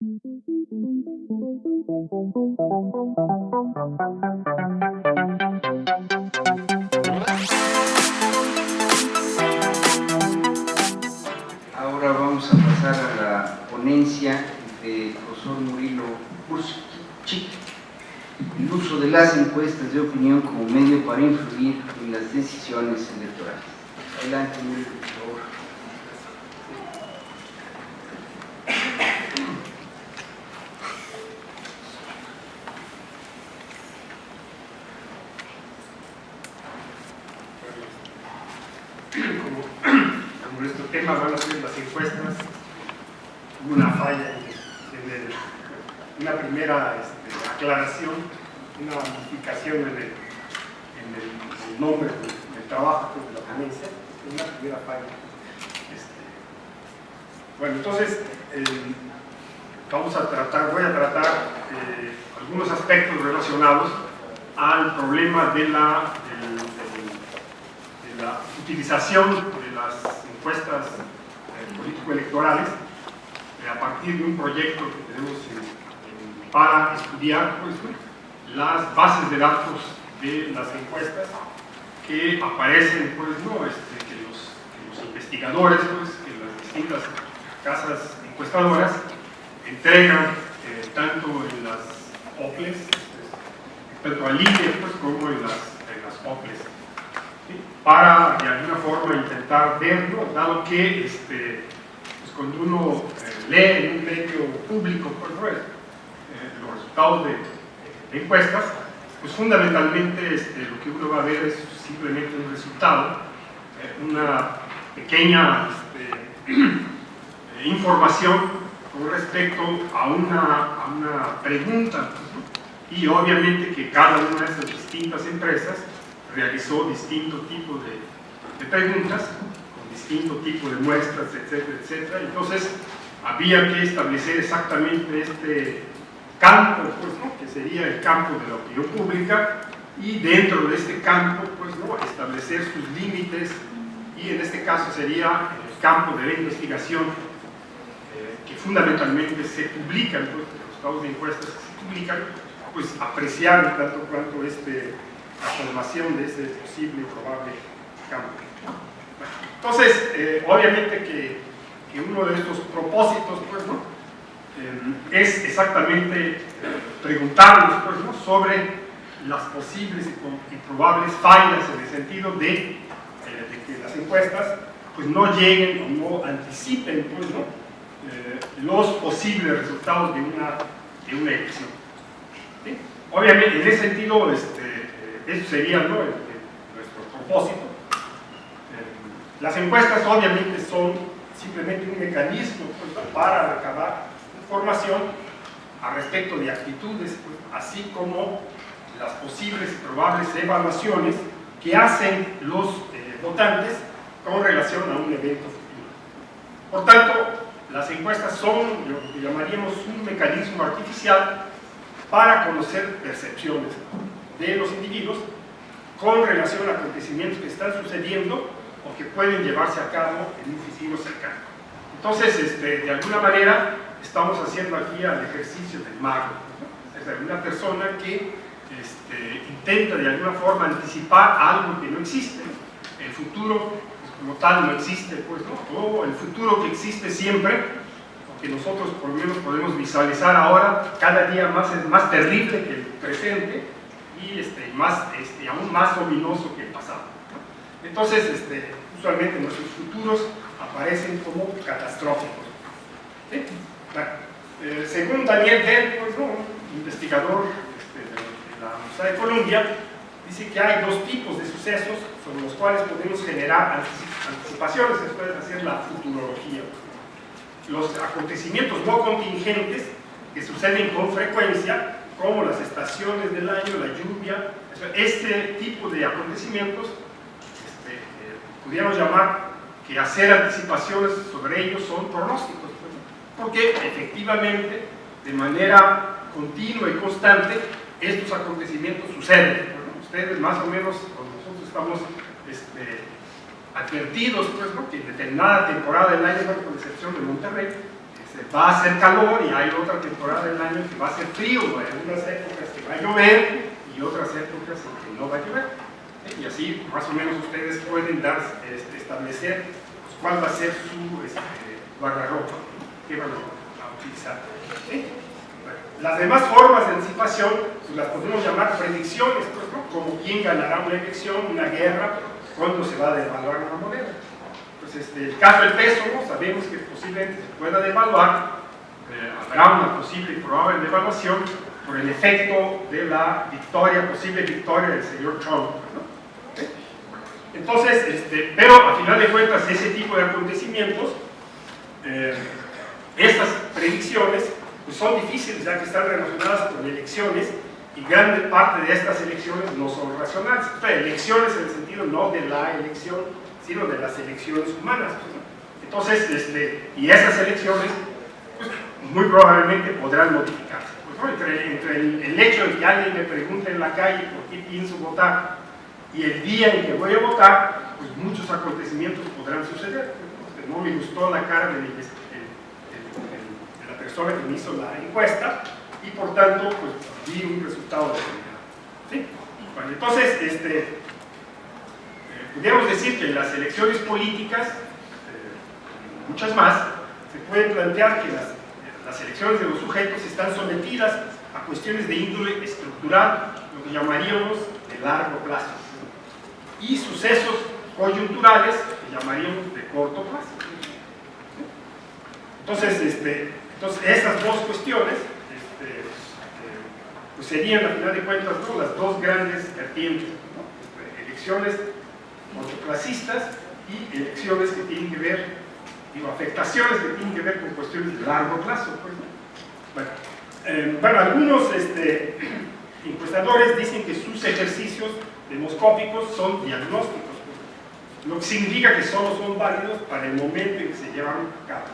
Ahora vamos a pasar a la ponencia de profesor Murilo Ursuchik, el uso de las encuestas de opinión como medio para influir en las decisiones electorales. Adelante, Murilo, por favor. Como nuestro tema van a ser las encuestas, hubo una falla en una primera aclaración, una modificación en el nombre del trabajo de la ponencia, una primera falla. Bueno, entonces voy a tratar algunos aspectos relacionados al problema de la utilización de las encuestas político-electorales a partir de un proyecto que tenemos para estudiar pues, las bases de datos de las encuestas que aparecen, pues, que los investigadores, pues, que las distintas casas encuestadoras entregan tanto en las OPLES, tanto al INE, pues, como en las OPLES, ¿sí? Para de alguna forma intentar verlo, dado que pues cuando uno lee en un medio público pues, los resultados de encuestas, pues fundamentalmente lo que uno va a ver es simplemente un resultado, una pequeña información con respecto a una pregunta, y obviamente que cada una de esas distintas empresas realizó distinto tipo de preguntas, con distinto tipo de muestras, etcétera, etcétera. Entonces había que establecer exactamente este campo, pues, ¿no? Que sería el campo de la opinión pública, y dentro de este campo pues, ¿no? establecer sus límites, y en este caso sería el campo de la investigación, que fundamentalmente se publican, pues, los resultados de encuestas que se publican, pues apreciar tanto cuanto la formación de ese posible y probable campo. Entonces, obviamente que uno de estos propósitos pues, ¿no? Es exactamente preguntarnos pues, ¿no? sobre las posibles y probables fallas en el sentido de que las encuestas pues, no lleguen o no anticipen pues, ¿no? Los posibles resultados de una elección. ¿Sí? Obviamente, en ese sentido, eso sería ¿no? nuestro propósito. Las encuestas obviamente son simplemente un mecanismo pues, para recabar información al respecto de actitudes, pues, así como las posibles y probables evaluaciones que hacen los votantes con relación a un evento futuro. Por tanto, las encuestas son lo que llamaríamos un mecanismo artificial para conocer percepciones de los individuos con relación a acontecimientos que están sucediendo o que pueden llevarse a cabo en un futuro cercano. Entonces, de alguna manera, estamos haciendo aquí el ejercicio del mago, ¿no? Es decir, una persona que intenta de alguna forma anticipar algo que no existe. El futuro, pues, como tal, no existe, pues, ¿no? O el futuro que existe siempre, o que nosotros por lo menos podemos visualizar ahora, cada día es más terrible que el presente, y aún más ominoso que el pasado. Entonces, usualmente nuestros futuros aparecen como catastróficos. ¿Sí? Bueno, según Daniel Dell, pues, ¿no? Un investigador de la Universidad de Columbia, dice que hay dos tipos de sucesos sobre los cuales podemos generar anticipaciones, se puede hacer la futurología. Los acontecimientos no contingentes que suceden con frecuencia, como las estaciones del año, la lluvia, este tipo de acontecimientos pudiéramos llamar que hacer anticipaciones sobre ellos son pronósticos, porque efectivamente, de manera continua y constante, estos acontecimientos suceden. Bueno, ustedes más o menos, nosotros estamos advertidos pues, ¿no? que en determinada temporada del año, con excepción de Monterrey, va a hacer calor y hay otra temporada del año que va a ser frío, hay algunas épocas que va a llover y otras épocas en que no va a llover. Y así más o menos ustedes pueden establecer pues, cuál va a ser su guardarropa, qué van a utilizar. ¿Sí? Bueno, las demás formas de anticipación pues, las podemos llamar predicciones, pues, ¿no? Como quién ganará una elección, una guerra, cuándo se va a devaluar una moneda. Pues, el caso del peso, ¿no? Sabemos que posiblemente se pueda devaluar, habrá una posible y probable devaluación por el efecto de la posible victoria del señor Trump, ¿no? Entonces, pero a final de cuentas ese tipo de acontecimientos, estas predicciones pues son difíciles ya que están relacionadas con elecciones y gran parte de estas elecciones no son racionales. Elecciones en el sentido no de la elección, sino de las elecciones humanas. Entonces, y esas elecciones pues, muy probablemente podrán modificarse. Pues, ¿no? Entre el hecho de que alguien me pregunte en la calle por qué pienso votar y el día en que voy a votar, pues muchos acontecimientos podrán suceder. No me gustó la cara de la persona que me hizo la encuesta y por tanto pues, vi un resultado determinado. ¿Sí? Bueno, entonces, podríamos decir que en las elecciones políticas, muchas más, se puede plantear que las elecciones de los sujetos están sometidas a cuestiones de índole estructural, lo que llamaríamos de largo plazo, y sucesos coyunturales que llamaríamos de corto plazo. Entonces, esas dos cuestiones pues serían, a final de cuentas, ¿no? Las dos grandes vertientes, ¿no? Elecciones cortoplacistas y elecciones que tienen que ver, afectaciones que tienen que ver con cuestiones de largo plazo. Pues, ¿no? Bueno, algunos encuestadores dicen que sus ejercicios demoscópicos son diagnósticos, pues, lo que significa que solo son válidos para el momento en que se llevan a cabo.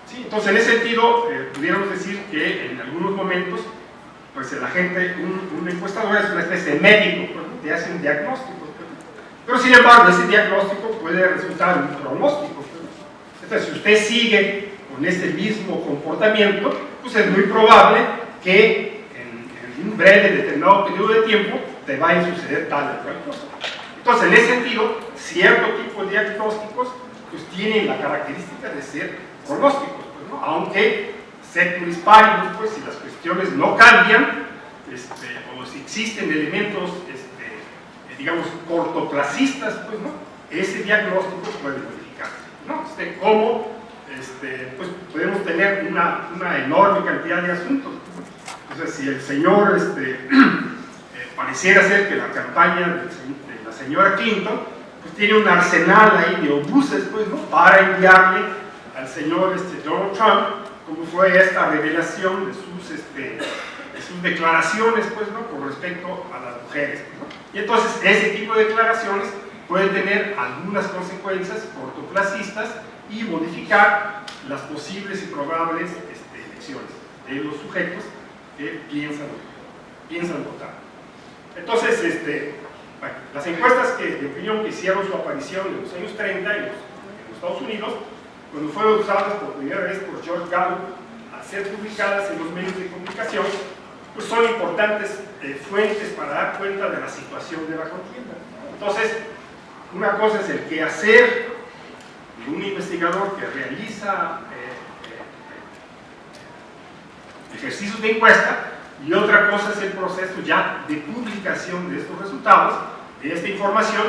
Sí, entonces, en ese sentido, pudiéramos decir que en algunos momentos, pues la gente, un encuestador es una especie de médico, pues, ¿no? Te hace un diagnóstico. Pero sin embargo, ese diagnóstico puede resultar un pronóstico. Entonces, si usted sigue con ese mismo comportamiento, pues es muy probable que en un breve determinado periodo de tiempo te vaya a suceder tal o cual cosa. Entonces, en ese sentido, cierto tipo de diagnósticos pues tienen la característica de ser pronósticos, pues, ¿no? Aunque ceteris paribus, pues si las cuestiones no cambian, o si existen elementos digamos, cortoplacistas, pues, ¿no? Ese diagnóstico puede modificarse, ¿no? Como pues, podemos tener una enorme cantidad de asuntos. Entonces, si el señor pareciera ser que la campaña de la señora Clinton pues, tiene un arsenal ahí de obuses, pues, ¿no? Para enviarle al señor Donald Trump, como fue esta revelación de sus declaraciones, pues, ¿no? Con respecto a las mujeres, ¿no? Y entonces ese tipo de declaraciones pueden tener algunas consecuencias cortoplacistas y modificar las posibles y probables elecciones de los sujetos que piensan votar. Entonces, bueno, las encuestas de opinión que hicieron su aparición en los años 30 en los Estados Unidos, cuando fueron usadas por primera vez por George Gallup a ser publicadas en los medios de comunicación, pues son importantes fuentes para dar cuenta de la situación de la contienda. Entonces, una cosa es el quehacer de un investigador que realiza ejercicios de encuesta, y otra cosa es el proceso ya de publicación de estos resultados, de esta información,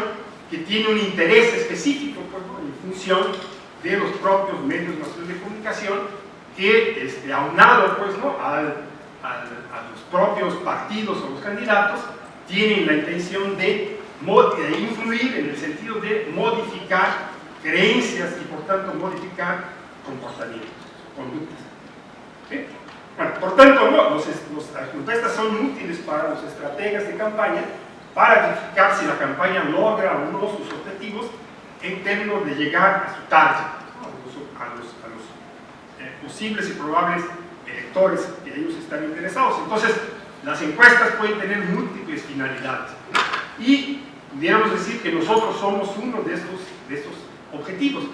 que tiene un interés específico, pues, ¿no? En función de los propios medios masivos de comunicación, que aunado, pues, ¿no? a los propios partidos o los candidatos, tienen la intención de influir en el sentido de modificar creencias y por tanto modificar comportamientos, conductas. ¿Sí? Bueno, por tanto, ¿no? Las encuestas son útiles para los estrategas de campaña para verificar si la campaña logra o no sus objetivos en términos de llegar a su target, ¿no? a los posibles y probables electores que ellos están interesados. Entonces, las encuestas pueden tener múltiples finalidades, ¿no? Y pudiéramos decir que nosotros somos uno de estos objetivos.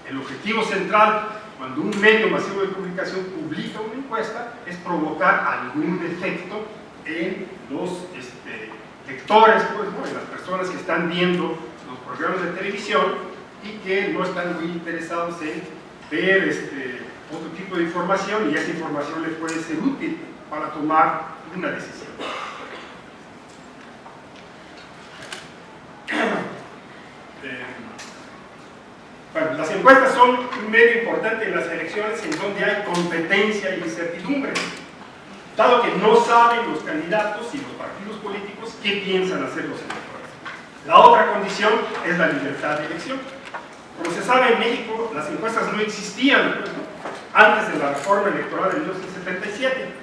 El objetivo central cuando un medio masivo de comunicación publica una encuesta, es provocar algún defecto en los lectores, pues, ¿no?, en las personas que están viendo los programas de televisión y que no están muy interesados en ver otro tipo de información, y esa información les puede ser útil para tomar una decisión. Bueno, las encuestas son un medio importante en las elecciones en donde hay competencia y incertidumbre, dado que no saben los candidatos y los partidos políticos qué piensan hacer los electores. La otra condición es la libertad de elección. Como se sabe, en México las encuestas no existían, pues, ¿no?, antes de la reforma electoral de 1977.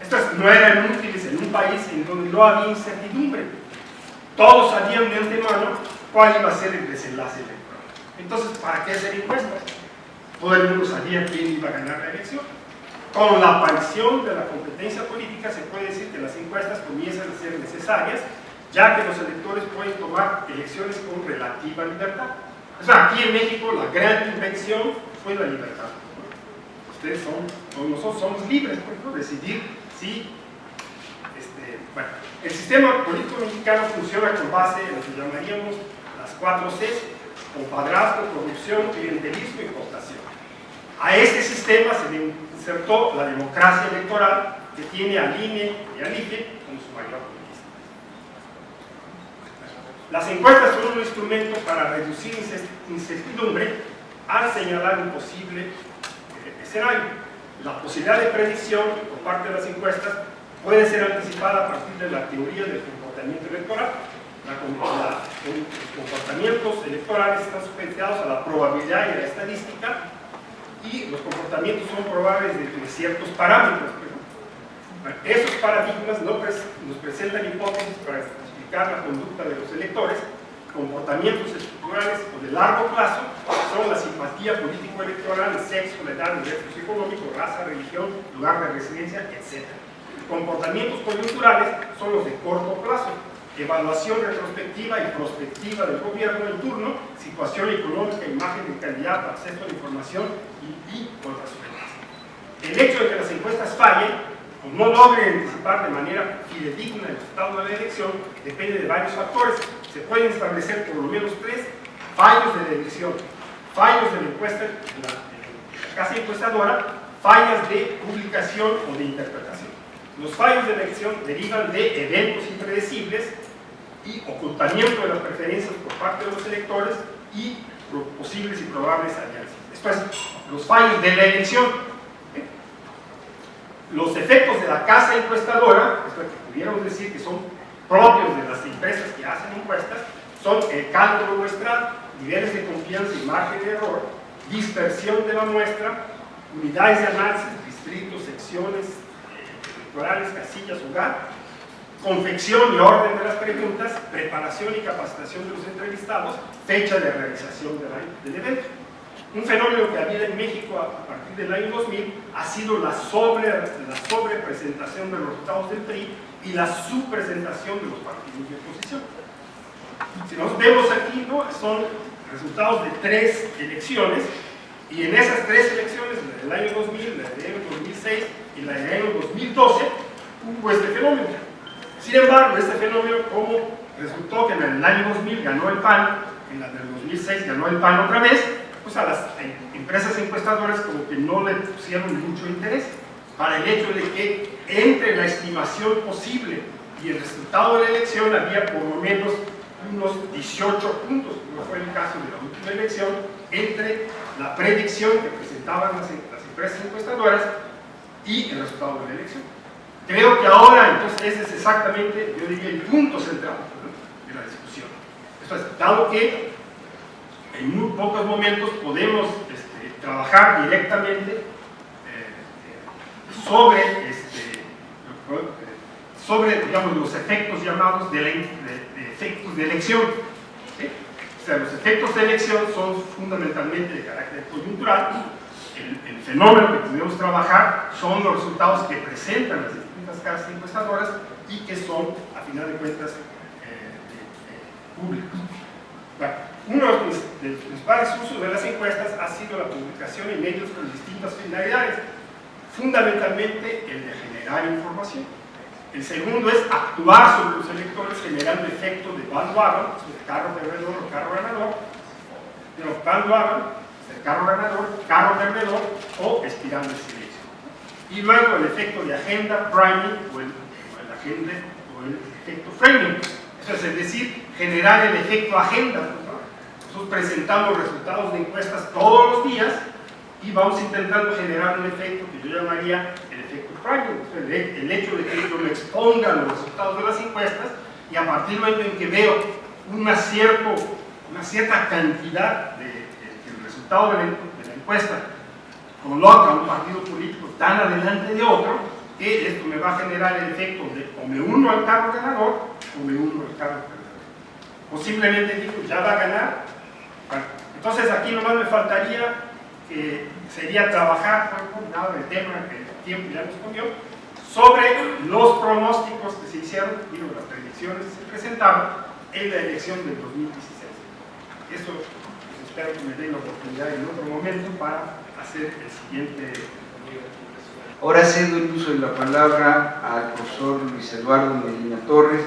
Estas no eran útiles en un país en donde no había incertidumbre. Todos sabían de antemano cuál iba a ser el desenlace electoral. Entonces, ¿para qué hacer encuestas? Todo el mundo sabía quién iba a ganar la elección. Con la aparición de la competencia política se puede decir que las encuestas comienzan a ser necesarias, ya que los electores pueden tomar elecciones con relativa libertad. O sea, aquí en México la gran invención fue la libertad. Ustedes nosotros somos libres, por ejemplo, decidir si... bueno, el sistema político mexicano funciona con base en lo que llamaríamos las 4 Cs: compadrazgo, corrupción, clientelismo y cooptación. A este sistema se le insertó la democracia electoral, que tiene al INE y al IFE como su mayor conquista. Las encuestas son un instrumento para reducir incertidumbre al señalar un posible escenario. La posibilidad de predicción por parte de las encuestas puede ser anticipada a partir de la teoría del comportamiento electoral. Los comportamientos electorales están sujetados a la probabilidad y a la estadística, y los comportamientos son probables de ciertos parámetros. Bueno, esos paradigmas nos presentan hipótesis para explicar la conducta de los electores. Comportamientos estructurales o de largo plazo son la simpatía político-electoral, el sexo, la edad, el nivel socioeconómico, raza, religión, lugar de residencia, etc. Comportamientos coyunturales son los de corto plazo: evaluación retrospectiva y prospectiva del gobierno en turno, situación económica, imagen del candidato, acceso a la información y otras cosas. El hecho de que las encuestas fallen o no logren anticipar de manera fidedigna el resultado de la elección depende de varios factores. Se pueden establecer por lo menos 3 fallos de la elección: fallos de la encuesta en la casa encuestadora, fallas de publicación o de interpretación. Los fallos de la elección derivan de eventos impredecibles y ocultamiento de las preferencias por parte de los electores y posibles y probables alianzas. Esto es, los fallos de la elección. Los efectos de la casa encuestadora, esto es que pudiéramos decir que son propios de las empresas que hacen encuestas, son el cálculo muestral, niveles de confianza y margen de error, dispersión de la muestra, unidades de análisis, distritos, secciones electorales, casillas, hogar, confección y orden de las preguntas, preparación y capacitación de los entrevistados, fecha de realización del evento. Un fenómeno que había en México a partir del año 2000 ha sido la sobrepresentación de los resultados del PRI y la subpresentación de los partidos de oposición. Si nos vemos aquí, ¿no?, son resultados de 3 elecciones, y en esas 3 elecciones, la del año 2000, la del año 2006 y la del año 2012, hubo este fenómeno. Sin embargo, este fenómeno, como resultó que en el año 2000 ganó el PAN, en la del 2006 ganó el PAN otra vez, pues a las empresas encuestadoras como que no le pusieron mucho interés, para el hecho de que entre la estimación posible y el resultado de la elección había por lo menos unos 18 puntos, como fue el caso de la última elección, entre la predicción que presentaban las empresas encuestadoras y el resultado de la elección. Creo que ahora, entonces, ese es exactamente, yo diría, el punto central, ¿no?, de la discusión. Esto es, dado que en muy pocos momentos podemos trabajar directamente sobre, digamos, los efectos llamados de efectos de elección. ¿Sí? O sea, los efectos de elección son fundamentalmente de carácter coyuntural. El fenómeno que podemos trabajar son los resultados que presentan las distintas casas encuestadoras y que son, a final de cuentas, públicos. Bueno, uno de los principales usos de las encuestas ha sido la publicación en medios con distintas finalidades, fundamentalmente el de generar información. El segundo es actuar sobre los electores generando efectos de bandwagon, de carro perdedor o carro ganador, de bandwagon, de carro perdedor o espiral de silencio. Y luego el efecto de agenda, priming o el efecto framing. Eso es decir, generar el efecto agenda. Nosotros presentamos resultados de encuestas todos los días y vamos intentando generar un efecto que yo llamaría el efecto priming, el hecho de que yo me exponga a los resultados de las encuestas y a partir del momento en que veo una cierta cantidad el resultado de la encuesta coloca a un partido político tan adelante de otro, que esto me va a generar el efecto de o me uno al carro ganador o me uno al carro perdedor. O simplemente digo, ya va a ganar. Bueno, entonces aquí nomás me faltaría que sería trabajar, nada del tema que el tiempo ya nos comió, sobre los pronósticos que se hicieron, digo, las predicciones que se presentaron en la elección del 2016. Eso pues, espero que me den la oportunidad en otro momento para hacer el siguiente. Ahora cedo el uso de la palabra al profesor Luis Eduardo Medina Torres,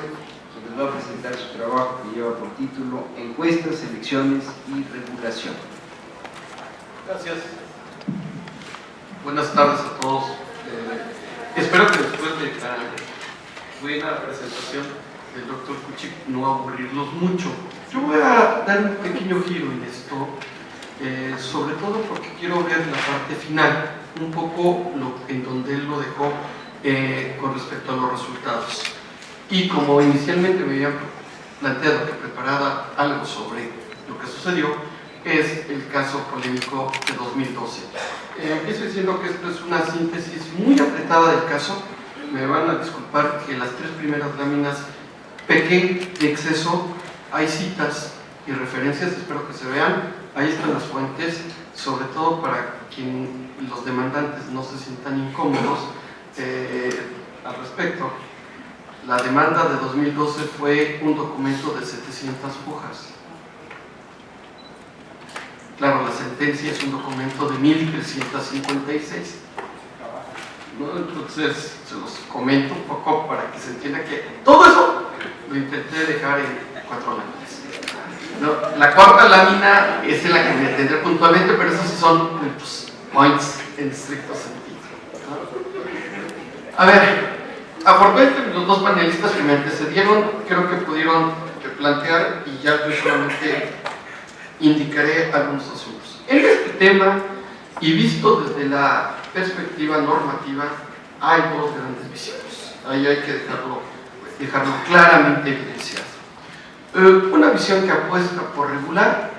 quien nos va a presentar su trabajo que lleva por título Encuestas, Elecciones y Regulación. Gracias. Buenas tardes a todos. Espero que después de la buena presentación del doctor Kuchik no aburrirlos mucho. Yo voy a dar un pequeño giro en esto, sobre todo porque quiero ver la parte final, un poco en donde él lo dejó con respecto a los resultados. Y como inicialmente me habían planteado que preparara algo sobre lo que sucedió, es el caso polémico de 2012. Empiezo diciendo que esto es una síntesis muy apretada del caso. Me van a disculpar que las tres primeras láminas pequé de exceso. Hay citas y referencias, espero que se vean. Ahí están las fuentes, sobre todo para que los demandantes no se sientan incómodos al respecto. La demanda de 2012 fue un documento de 700 hojas. Claro, la sentencia es un documento de 1356. ¿No? Entonces, se los comento un poco para que se entienda que todo eso lo intenté dejar en 4 láminas. No, la cuarta lámina es en la que me detendré puntualmente, pero esos sí son pues, points en estricto sentido. ¿No? A ver, afortunadamente los dos panelistas que me antecedieron creo que pudieron plantear, y ya yo solamente indicaré algunos asuntos. En este tema, y visto desde la perspectiva normativa, hay dos grandes visiones. Ahí hay que dejarlo claramente evidenciado. Una visión que apuesta por regular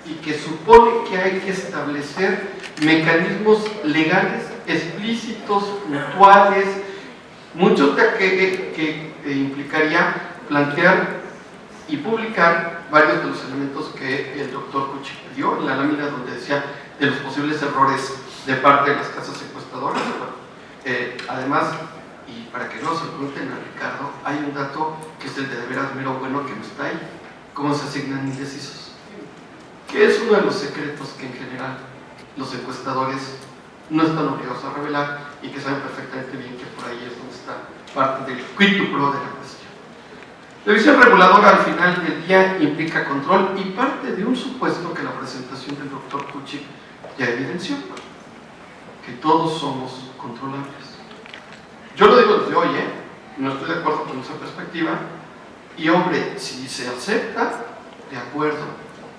y que supone que hay que establecer mecanismos legales explícitos, puntuales, muchos de que implicaría plantear y publicar varios de los elementos que el doctor Kuchik dio en la lámina donde decía de los posibles errores de parte de las casas encuestadoras. Además, y para que no se pregunten a Ricardo, hay un dato que es el de veras mero bueno que no está ahí: cómo se asignan indecisos, que es uno de los secretos que en general los encuestadores no están obligados a revelar y que saben perfectamente bien que por ahí es donde está parte del quid pro de la cuestión. La visión reguladora al final del día implica control y parte de un supuesto que la presentación del doctor Kuchik ya evidenció, que todos somos controlables. Yo lo digo desde hoy, no estoy de acuerdo con esa perspectiva, y hombre, si se acepta, de acuerdo.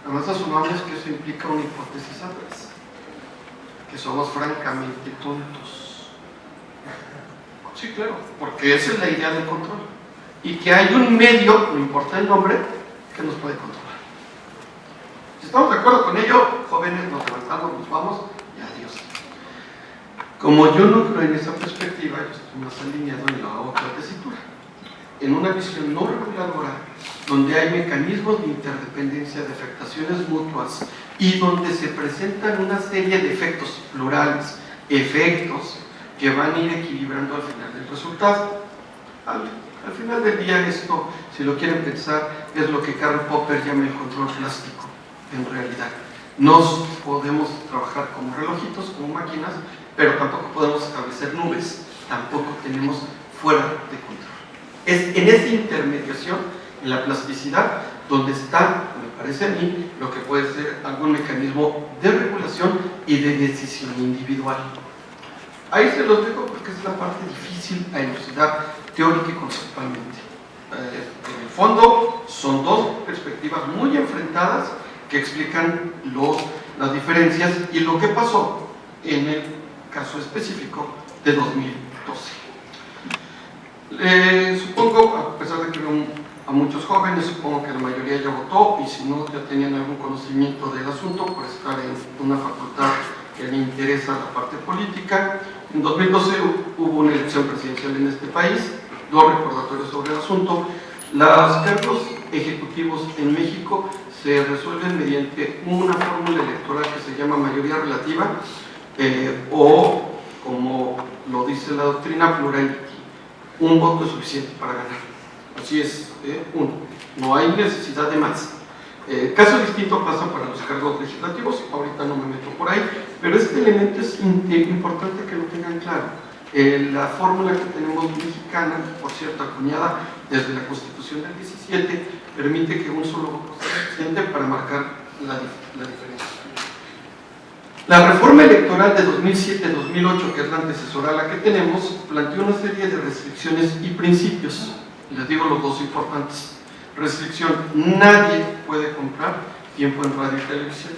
Nada más asumamos que eso implica una hipótesis adversa, que somos francamente tontos. Sí, claro, porque esa es la idea del control. Y que hay un medio, no importa el nombre, que nos puede controlar. Si estamos de acuerdo con ello, jóvenes, nos levantamos, nos vamos y adiós. Como yo no creo en esa perspectiva, yo estoy más alineado en la otra tesitura, en una visión no reguladora, donde hay mecanismos de interdependencia, de afectaciones mutuas, y donde se presentan una serie de efectos plurales, efectos que van a ir equilibrando al final del resultado. Al final del día esto, si lo quieren pensar, es lo que Karl Popper llama el control plástico, en realidad. No podemos trabajar como relojitos, como máquinas, pero tampoco podemos establecer nubes, tampoco tenemos fuera de control. Es en esa intermediación, en la plasticidad, donde está, me parece a mí, lo que puede ser algún mecanismo de regulación y de decisión individual. Ahí se los dejo porque es la parte difícil a elucidar teórica y conceptualmente. En el fondo, son dos perspectivas muy enfrentadas que explican las diferencias y lo que pasó en el caso específico de 2012. Supongo, a pesar de que veo a muchos jóvenes, supongo que la mayoría ya votó, y si no, ya tenían algún conocimiento del asunto por estar en una facultad que le interesa la parte política. En 2012 hubo una elección presidencial en este país, dos recordatorios sobre el asunto. Los cargos ejecutivos en México se resuelven mediante una fórmula electoral que se llama mayoría relativa, o, como lo dice la doctrina, plurality. Un voto es suficiente para ganar. Así es, uno. No hay necesidad de más. Caso distinto pasa para los cargos legislativos, ahorita no me meto por ahí, pero este elemento es importante que lo tengan claro. La fórmula que tenemos mexicana, por cierto, acuñada desde la Constitución del 17, permite que un solo voto sea suficiente para marcar la diferencia. La reforma electoral de 2007-2008, que es la antecesora a la que tenemos, planteó una serie de restricciones y principios. Les digo los dos importantes. Restricción: nadie puede comprar tiempo en radio y televisión.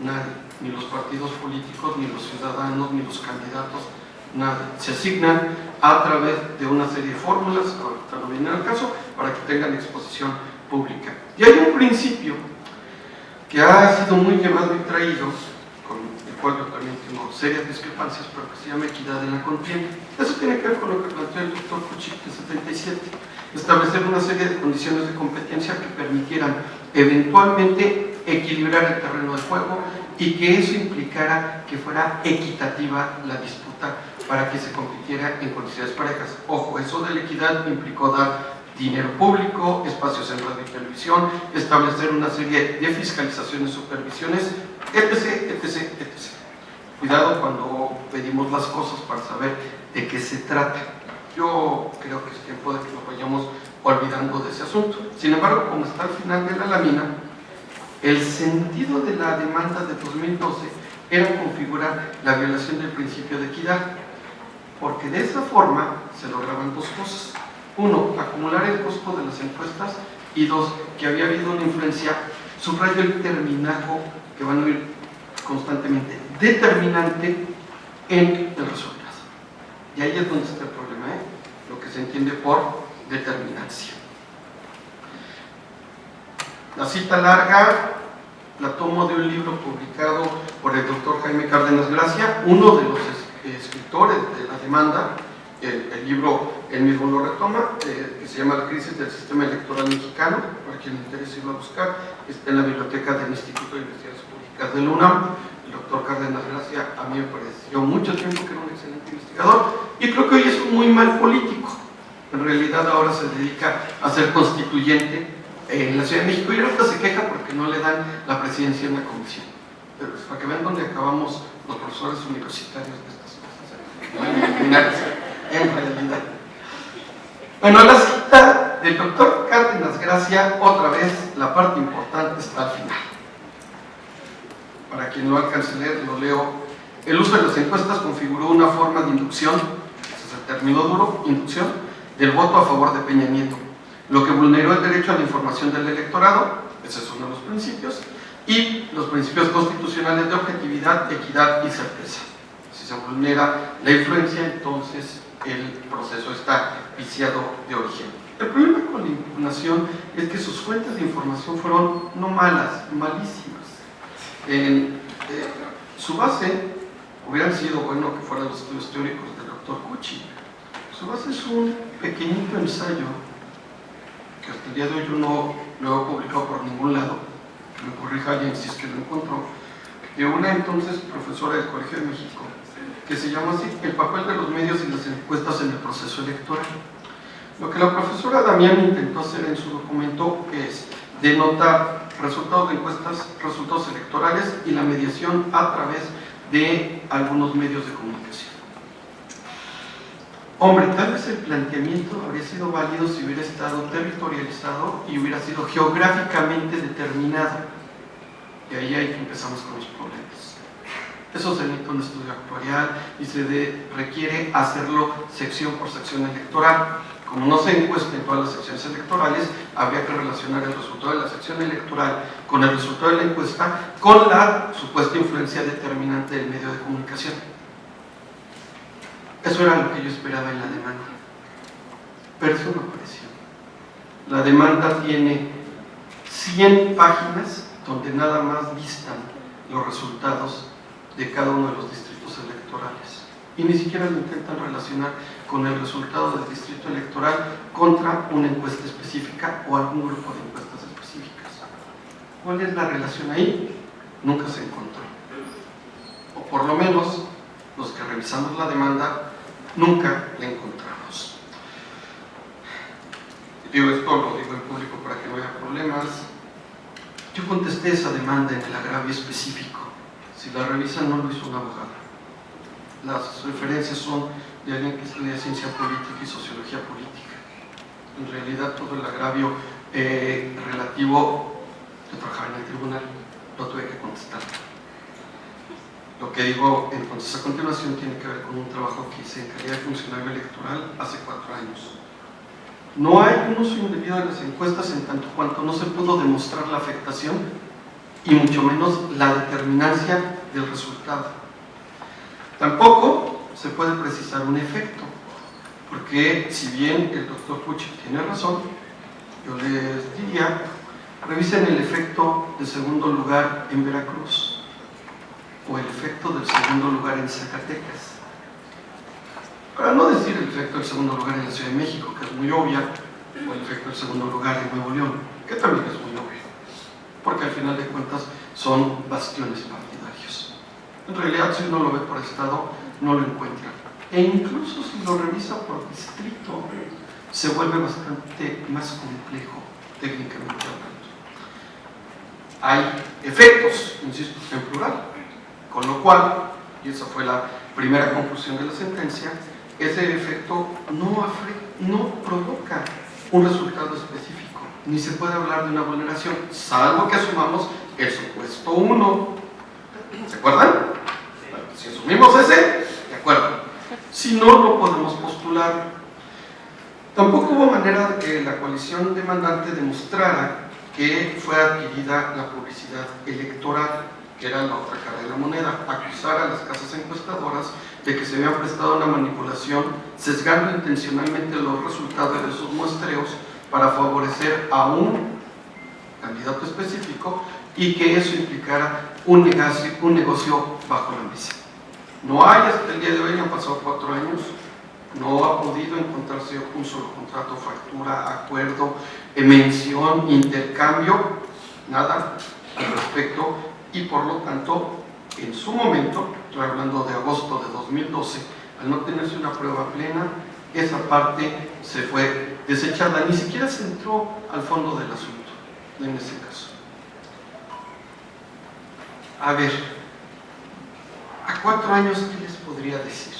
Nadie, ni los partidos políticos, ni los ciudadanos, ni los candidatos, nadie. Se asignan a través de una serie de fórmulas, ahorita no viene al caso, para que tengan exposición pública. Y hay un principio que ha sido muy llevado y traído, con el cual yo también tengo serias discrepancias, pero que se llama equidad en la contienda. Eso tiene que ver con lo que planteó el doctor Kuchik en 77. Establecer una serie de condiciones de competencia que permitieran eventualmente equilibrar el terreno de juego y que eso implicara que fuera equitativa la disputa para que se compitiera en condiciones parejas. Ojo, eso de la equidad implicó dar dinero público, espacios en radio y televisión, establecer una serie de fiscalizaciones, supervisiones, etc., etc., etc. Cuidado cuando pedimos las cosas para saber de qué se trata. Yo creo que es tiempo de que nos vayamos olvidando de ese asunto. Sin embargo, como está al final de la lámina, el sentido de la demanda de 2012 era configurar la violación del principio de equidad, porque de esa forma se lograban dos cosas. Uno, acumular el costo de las encuestas, y dos, que había habido una influencia, subrayo el terminajo que van a oír constantemente, determinante en el resultado. Y ahí es donde está el problema, lo que se entiende por determinancia. La cita larga la tomo de un libro publicado por el doctor Jaime Cárdenas Gracia, uno de los escritores de la demanda. El libro él mismo lo retoma, que se llama La crisis del sistema electoral mexicano, para quien le interese irlo a buscar. Está en la biblioteca del Instituto de Investigaciones Públicas de la UNAM. El doctor Cárdenas Gracia a mí me pareció mucho tiempo que era un excelente investigador, y creo que hoy es un muy mal político. En realidad ahora se dedica a ser constituyente en la Ciudad de México, y ahorita se queja porque no le dan la presidencia en la comisión. Pero es para que vean dónde acabamos los profesores universitarios de estas cosas. En realidad. Bueno, la cita del doctor Cárdenas Gracia, otra vez, la parte importante está al final. Para quien no alcance a leer, lo leo. El uso de las encuestas configuró una forma de inducción, ese es el término duro, inducción, del voto a favor de Peña Nieto, lo que vulneró el derecho a la información del electorado, ese es uno de los principios, y los principios constitucionales de objetividad, equidad y certeza. Si se vulnera la influencia, entonces el proceso está viciado de origen. El problema con la impugnación es que sus fuentes de información fueron no malas, malísimas. Su base, hubieran sido bueno que fueran los estudios teóricos del doctor Kuchik. Su base es un pequeñito ensayo que hasta el día de hoy yo no lo he publicado por ningún lado, que me corrija alguien si es que lo encontró, de una entonces profesora del Colegio de México, que se llama así, el papel de los medios y las encuestas en el proceso electoral. Lo que la profesora Damián intentó hacer en su documento es denotar resultados de encuestas, resultados electorales y la mediación a través de algunos medios de comunicación. Hombre, tal vez el planteamiento habría sido válido si hubiera estado territorializado y hubiera sido geográficamente determinado. Y ahí empezamos con los problemas. Eso se necesita un estudio actuarial y se requiere hacerlo sección por sección electoral. Como no se encuesta en todas las secciones electorales, habría que relacionar el resultado de la sección electoral con el resultado de la encuesta con la supuesta influencia determinante del medio de comunicación. Eso era lo que yo esperaba en la demanda, pero eso no apareció. La demanda tiene 100 páginas donde nada más distan los resultados de cada uno de los distritos electorales y ni siquiera lo intentan relacionar con el resultado del distrito electoral contra una encuesta específica o algún grupo de encuestas específicas. ¿Cuál es la relación ahí? Nunca se encontró. O por lo menos los que revisamos la demanda nunca la encontramos. Digo esto, lo digo en público para que no haya problemas. Yo contesté esa demanda en el agravio específico. Si la revisan, no lo hizo un abogado. Las referencias son de alguien que estudia ciencia política y sociología política. En realidad, todo el agravio relativo, yo trabajaba en el tribunal, lo tuve que contestar. Lo que digo entonces a continuación tiene que ver con un trabajo que hice en calidad de funcionario electoral hace 4 años. No hay un uso indebido de las encuestas en tanto cuanto no se pudo demostrar la afectación y mucho menos la determinancia del resultado. Tampoco se puede precisar un efecto, porque si bien el doctor Pucci tiene razón, yo les diría, revisen el efecto de segundo lugar en Veracruz o el efecto del segundo lugar en Zacatecas. Para no decir el efecto del segundo lugar en la Ciudad de México, que es muy obvia, o el efecto del segundo lugar en Nuevo León, que también es muy obvio, porque al final de cuentas son bastiones partidarios. En realidad, si uno lo ve por estado, no lo encuentra. E incluso si lo revisa por distrito, se vuelve bastante más complejo, técnicamente hablando. Hay efectos, insisto, en plural, con lo cual, y esa fue la primera conclusión de la sentencia, ese efecto no provoca un resultado específico, ni se puede hablar de una vulneración, salvo que asumamos el supuesto 1. ¿Se acuerdan? Si asumimos ese, de acuerdo. Si no, no podemos postular. Tampoco hubo manera de que la coalición demandante demostrara que fue adquirida la publicidad electoral, que era la otra cara de la moneda, acusar a las casas encuestadoras de que se habían prestado una manipulación, sesgando intencionalmente los resultados de sus muestreos para favorecer a un candidato específico y que eso implicara un negocio bajo la mesa. No hay hasta el día de hoy, han pasado 4 años, no ha podido encontrarse un solo contrato, factura, acuerdo, mención, intercambio, nada al respecto, y por lo tanto, en su momento, estoy hablando de agosto de 2012, al no tenerse una prueba plena, esa parte se fue desechada, ni siquiera se entró al fondo del asunto, en ese caso. A ver, a 4 años, ¿qué les podría decir?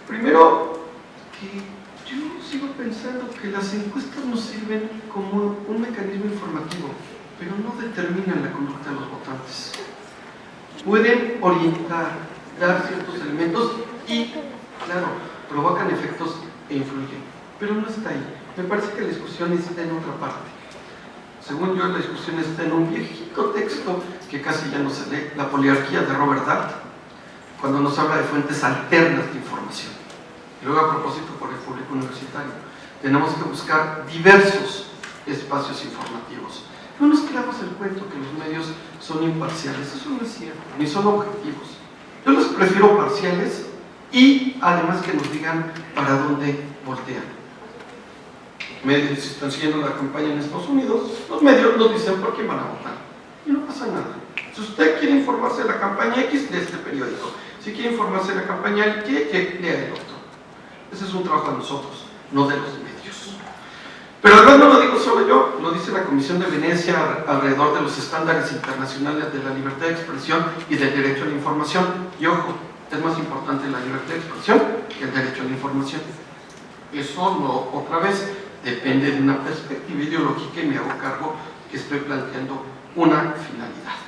Primero, que yo sigo pensando que las encuestas nos sirven como un mecanismo informativo, pero no determinan la conducta de los votantes. Pueden orientar, dar ciertos elementos y, claro, provocan efectos e influyen, pero no está ahí. Me parece que la discusión está en otra parte. Según yo, la discusión está en un viejito texto que casi ya no se lee, La poliarquía de Robert Dart, cuando nos habla de fuentes alternas de información. Y luego, a propósito, por el público universitario, tenemos que buscar diversos espacios informativos. No nos creamos el cuento que los medios son imparciales, eso no es cierto, ni son objetivos. Yo los prefiero parciales y además que nos digan para dónde voltean. Medios, si están siguiendo la campaña en Estados Unidos, los medios nos dicen por quién van a votar y no pasa nada. Si usted quiere informarse de la campaña X, de este periódico. Si Si quiere informarse de la campaña, que lea el otro. Ese es un trabajo de nosotros, no de los medios. Pero además no lo digo solo yo, lo dice la Comisión de Venecia alrededor de los estándares internacionales de la libertad de expresión y del derecho a la información. Y ojo, es más importante la libertad de expresión que el derecho a la información. Eso no, otra vez, depende de una perspectiva ideológica y me hago cargo que estoy planteando una finalidad.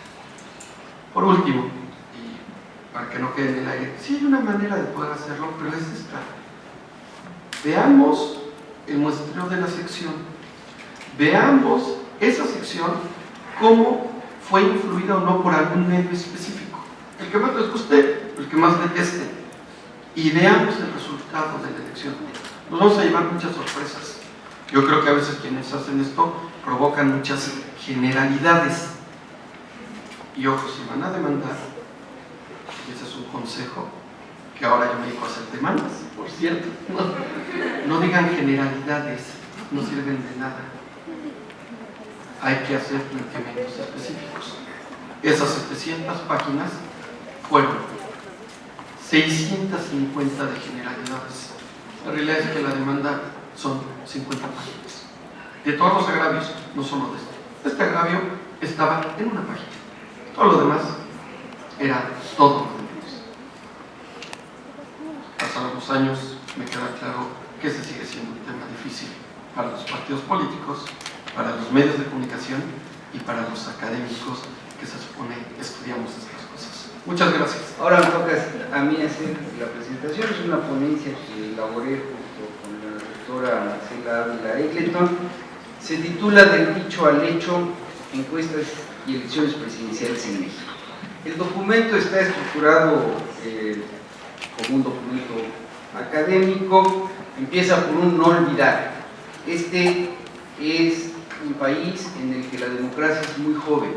Por último, y para que no quede en el aire, sí hay una manera de poder hacerlo, pero es esta. Veamos el muestreo de la sección. Veamos esa sección, cómo fue influida o no por algún medio específico. El que más les guste, el que más deteste. Y veamos el resultado de la elección. Nos vamos a llevar muchas sorpresas. Yo creo que a veces quienes hacen esto provocan muchas generalidades. Y ojo, si van a demandar, y ese es un consejo, que ahora yo me dedico a hacer demandas, por cierto, no digan generalidades, no sirven de nada. Hay que hacer planteamientos específicos. Esas 700 páginas fueron 650 de generalidades. La realidad es que la demanda son 50 páginas. De todos los agravios, no solo de este. Este agravio estaba en una página. Todo lo demás era todo lo demás. Pasados los años, me queda claro que ese sigue siendo un tema difícil para los partidos políticos, para los medios de comunicación y para los académicos que se supone estudiamos estas cosas. Muchas gracias. Ahora me toca a mí hacer la presentación. Es una ponencia que elaboré junto con la doctora Marcela Ávila Eggleton. Se titula Del dicho al hecho, encuestas y elecciones presidenciales en México. El documento está estructurado como un documento académico. Empieza por un no olvidar. Este es un país en el que la democracia es muy joven.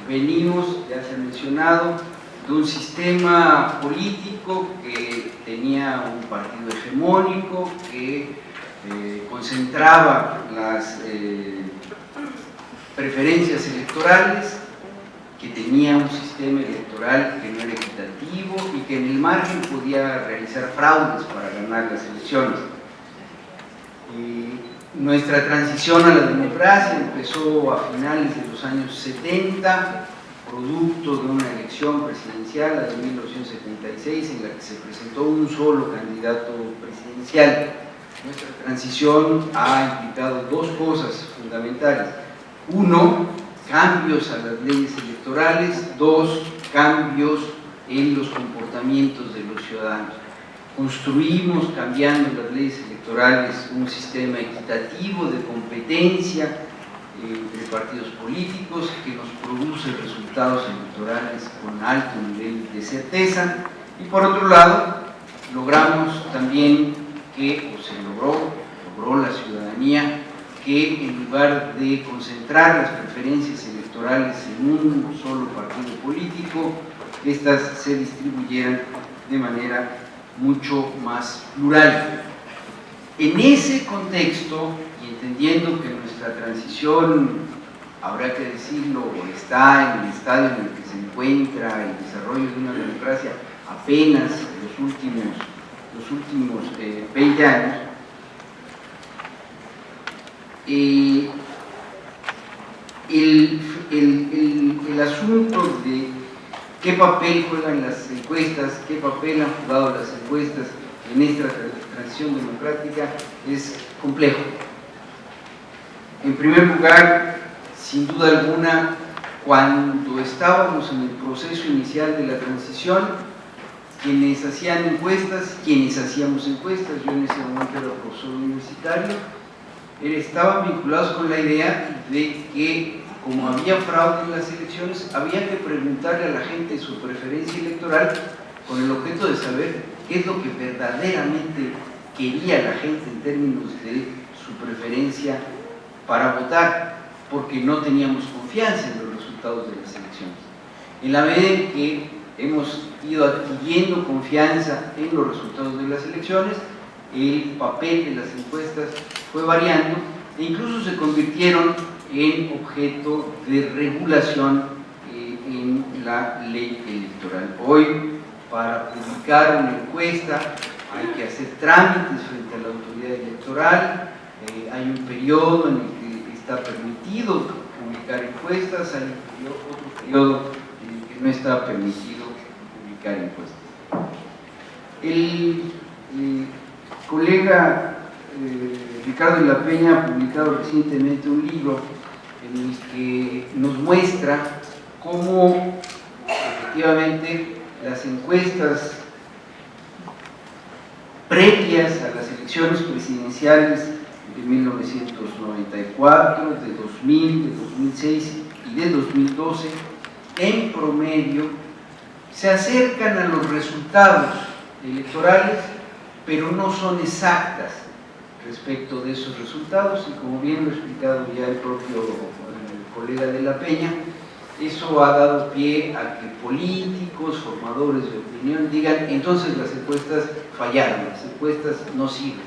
Venimos, ya se ha mencionado, de un sistema político que tenía un partido hegemónico que concentraba las preferencias electorales, que tenía un sistema electoral que no era equitativo y que en el margen podía realizar fraudes para ganar las elecciones. Nuestra transición a la democracia empezó a finales de los años 70, producto de una elección presidencial, la de 1976, en la que se presentó un solo candidato presidencial. Nuestra transición ha implicado dos cosas fundamentales. Uno, cambios a las leyes electorales. Dos, cambios en los comportamientos de los ciudadanos. Construimos, cambiando las leyes electorales, un sistema equitativo de competencia entre partidos políticos que nos produce resultados electorales con alto nivel de certeza. Y por otro lado, logramos también que, o se logró la ciudadanía, que en lugar de concentrar las preferencias electorales en un solo partido político, estas se distribuyeran de manera mucho más plural. En ese contexto, y entendiendo que nuestra transición, habrá que decirlo, está en el estadio en el que se encuentra el desarrollo de una democracia apenas los últimos 20 años, el asunto de qué papel juegan las encuestas, qué papel han jugado las encuestas en esta transición democrática es complejo. En primer lugar, sin duda alguna, cuando estábamos en el proceso inicial de la transición, quienes hacían encuestas, quienes hacíamos encuestas, yo en ese momento era profesor universitario, estaban vinculados con la idea de que, como había fraude en las elecciones, había que preguntarle a la gente su preferencia electoral con el objeto de saber qué es lo que verdaderamente quería la gente en términos de su preferencia para votar, porque no teníamos confianza en los resultados de las elecciones. En la medida en que hemos ido adquiriendo confianza en los resultados de las elecciones, el papel de las encuestas fue variando e incluso se convirtieron en objeto de regulación en la ley electoral. Hoy para publicar una encuesta hay que hacer trámites frente a la autoridad electoral, hay un periodo en el que está permitido publicar encuestas, hay otro periodo en el que no está permitido publicar encuestas. El colega Ricardo de la Peña ha publicado recientemente un libro en el que nos muestra cómo efectivamente las encuestas previas a las elecciones presidenciales de 1994, de 2000, de 2006 y de 2012, en promedio, se acercan a los resultados electorales, pero no son exactas respecto de esos resultados, y como bien lo ha explicado ya el propio colega de la Peña, eso ha dado pie a que políticos, formadores de opinión digan: entonces las encuestas fallaron, las encuestas no sirven,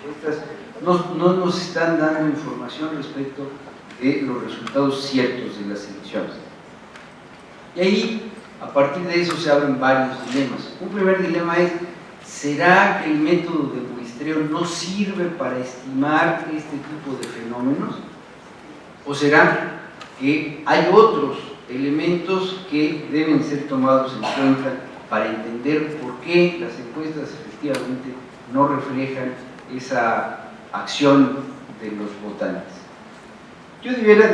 las encuestas no nos están dando información respecto de los resultados ciertos de las elecciones. Y ahí, a partir de eso, se abren varios dilemas. Un primer dilema es: ¿será que el método de muestreo no sirve para estimar este tipo de fenómenos? ¿O será que hay otros elementos que deben ser tomados en cuenta para entender por qué las encuestas efectivamente no reflejan esa acción de los votantes? Yo debiera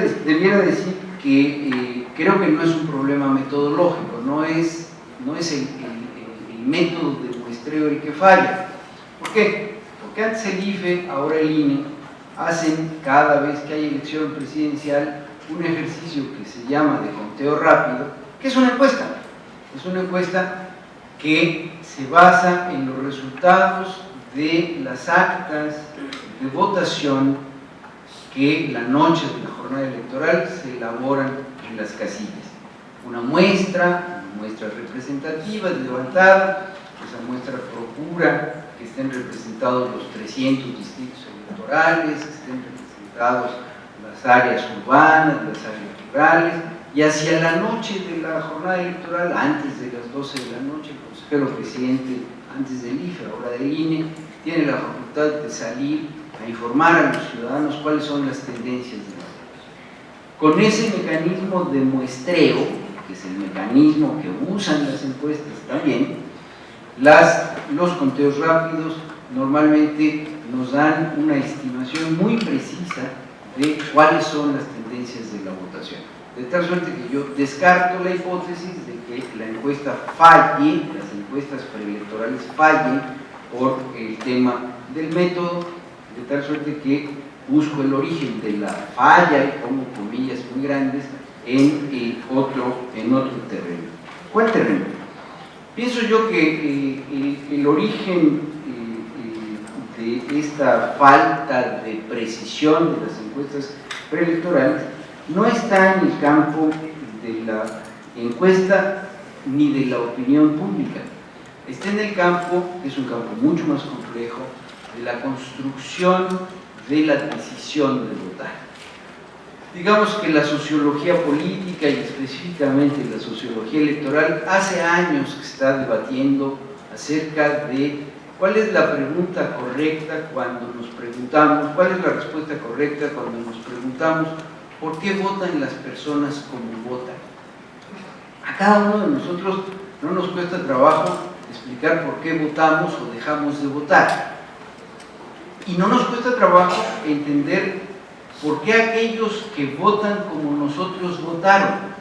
decir que creo que no es un problema metodológico, no es el método de muestreo el que falla. ¿Por qué? Porque antes el IFE, ahora el INE, hacen cada vez que hay elección presidencial un ejercicio que se llama de conteo rápido, que es una encuesta. Es una encuesta que se basa en los resultados de las actas de votación que la noche de la jornada electoral se elaboran en las casillas. Una muestra representativa, levantada, esa muestra procura que estén representados los 300 distritos electorales, que estén representados las áreas urbanas, las áreas rurales, y hacia la noche de la jornada electoral, antes de las 12 de la noche, el consejero presidente, antes del IFE, ahora del INE, tiene la facultad de salir a informar a los ciudadanos cuáles son las tendencias de la votación. Con ese mecanismo de muestreo, que es el mecanismo que usan las encuestas también, los conteos rápidos normalmente nos dan una estimación muy precisa de cuáles son las tendencias de la votación. De tal suerte que yo descarto la hipótesis de que la encuesta falle, las encuestas preelectorales fallen por el tema del método, de tal suerte que busco el origen de la falla, y pongo comillas muy grandes, en otro terreno. ¿Cuál terreno? Pienso yo que el origen de esta falta de precisión de las encuestas preelectorales no está en el campo de la encuesta ni de la opinión pública. Está en el campo, que es un campo mucho más complejo, de la construcción de la decisión de votar. Digamos que la sociología política y específicamente la sociología electoral hace años que está debatiendo acerca de cuál es la pregunta correcta cuando nos preguntamos, cuál es la respuesta correcta cuando nos preguntamos por qué votan las personas como votan. A cada uno de nosotros no nos cuesta trabajo explicar por qué votamos o dejamos de votar. Y no nos cuesta trabajo entender por qué aquellos que votan como nosotros votaron.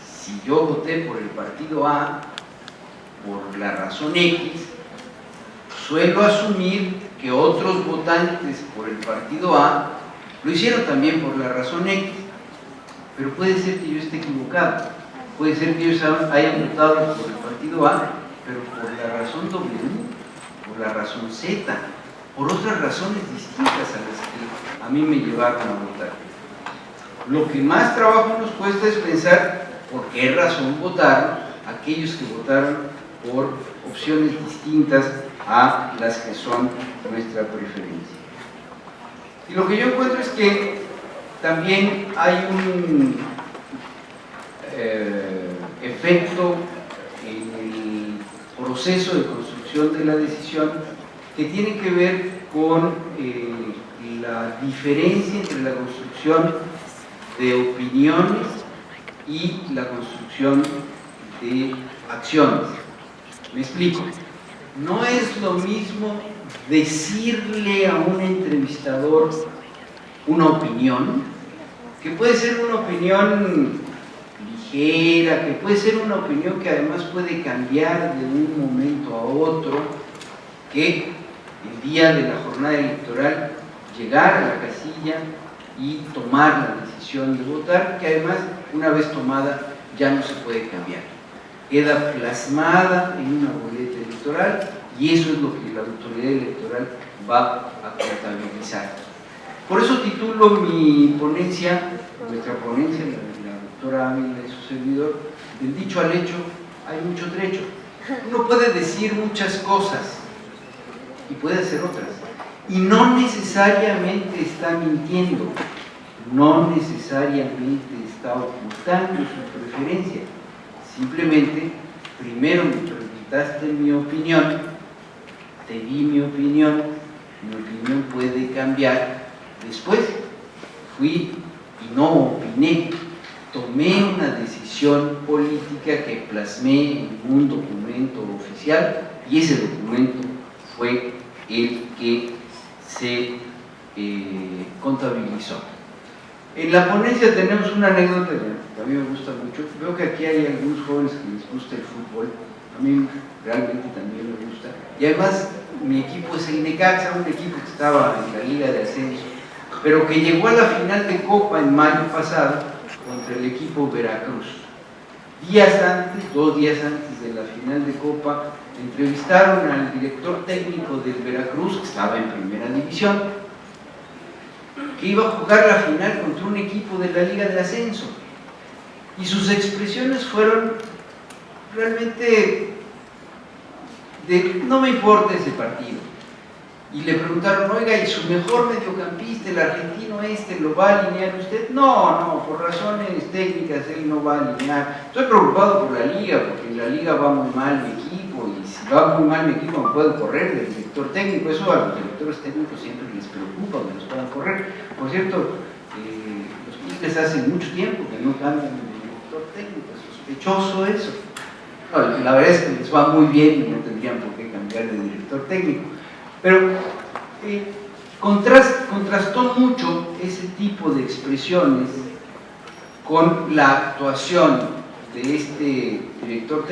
Si yo voté por el partido A por la razón X, suelo asumir que otros votantes por el partido A lo hicieron también por la razón X, pero puede ser que yo esté equivocado, puede ser que ellos hayan votado por el partido A, pero por la razón W, por la razón Z, por otras razones distintas a las que a mí me llevaron a votar. Lo que más trabajo nos cuesta es pensar por qué razón votaron aquellos que votaron por opciones distintas a las que son nuestra preferencia. Y lo que yo encuentro es que también hay un efecto en el proceso de construcción de la decisión, que tiene que ver con la diferencia entre la construcción de opiniones y la construcción de acciones. Me explico. No es lo mismo decirle a un entrevistador una opinión, que puede ser una opinión ligera, que puede ser una opinión que además puede cambiar de un momento a otro, que el día de la jornada electoral llegar a la casilla y tomar la decisión de votar, que además una vez tomada ya no se puede cambiar. Queda plasmada en una boleta electoral y eso es lo que la autoridad electoral va a contabilizar. Por eso titulo mi ponencia, nuestra ponencia, la de la doctora Ávila y su servidor, del dicho al hecho hay mucho trecho. Uno puede decir muchas cosas y puede hacer otras, y no necesariamente está mintiendo, no necesariamente está ocultando su preferencia. Simplemente, primero me preguntaste mi opinión, te di mi opinión puede cambiar. Después fui y no opiné, tomé una decisión política que plasmé en un documento oficial y ese documento fue el que se contabilizó. En la ponencia tenemos una anécdota que a mí me gusta mucho. Veo que aquí hay algunos jóvenes que les gusta el fútbol, a mí realmente también me gusta. Y además mi equipo es el Necaxa, un equipo que estaba en la Liga de Ascenso, pero que llegó a la final de Copa en mayo pasado contra el equipo Veracruz. Días antes, 2 días antes de la final de Copa, entrevistaron al director técnico del Veracruz, que estaba en primera división, que iba a jugar la final contra un equipo de la Liga de Ascenso. Y sus expresiones fueron realmente de no me importa ese partido. Y le preguntaron, oiga, ¿y su mejor mediocampista, el argentino lo va a alinear usted? No, por razones técnicas él no va a alinear. Estoy preocupado por la liga, porque en la liga va muy mal mi equipo, y si va muy mal mi equipo me puedo correr del director técnico. Eso a los directores técnicos siempre les preocupa que los puedan correr. Por cierto, los clubes hace mucho tiempo que no cambian de director técnico, es sospechoso eso. No, la verdad es que les va muy bien y no tendrían por qué cambiar de director técnico. Pero contrastó mucho ese tipo de expresiones con la actuación de este director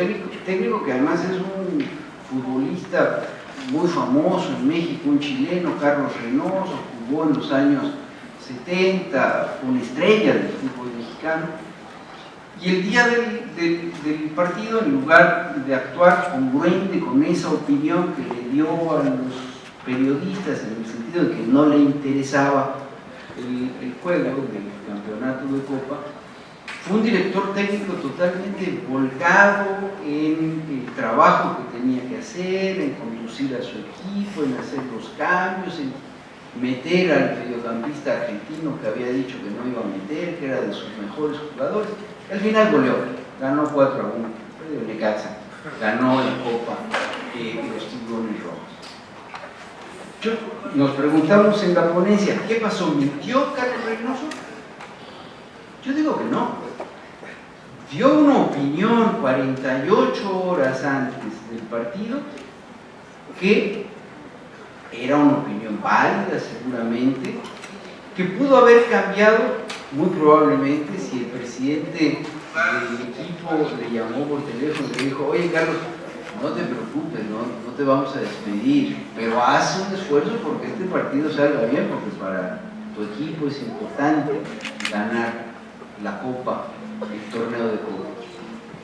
técnico que además es un futbolista muy famoso en México, un chileno, Carlos Reynoso, jugó en los años 70, una estrella del fútbol mexicano. Y el día del partido, en lugar de actuar congruente con esa opinión que le dio a los periodistas, en el sentido de que no le interesaba el juego del campeonato de Copa, fue un director técnico totalmente volcado en el trabajo que tenía que hacer, en conducir a su equipo, en hacer los cambios, en meter al mediocampista argentino que había dicho que no iba a meter, que era de sus mejores jugadores. Al final goleó, ganó 4-1, el Necaxa, ganó la Copa los Tiburones Rojos. Nos preguntamos en la ponencia, ¿qué pasó? ¿Mintió Carlos Reynoso? Yo digo que no. Dio una opinión 48 horas antes del partido que era una opinión válida seguramente, que pudo haber cambiado muy probablemente si el presidente del equipo le llamó por teléfono y le dijo, oye Carlos, no te preocupes, no te vamos a despedir, pero haz un esfuerzo porque este partido salga bien, porque para tu equipo es importante ganar la Copa, el torneo de Copa.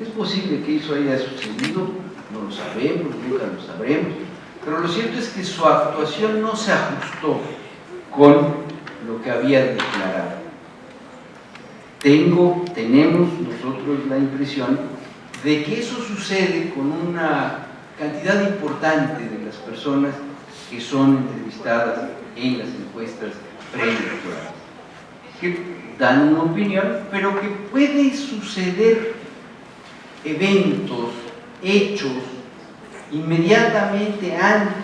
Es posible que eso haya sucedido, no lo sabemos, nunca lo sabremos, pero lo cierto es que su actuación no se ajustó con lo que había declarado. Tenemos nosotros la impresión de que eso sucede con una cantidad importante de las personas que son entrevistadas en las encuestas preelectorales, que dan una opinión, pero que pueden suceder eventos, hechos inmediatamente antes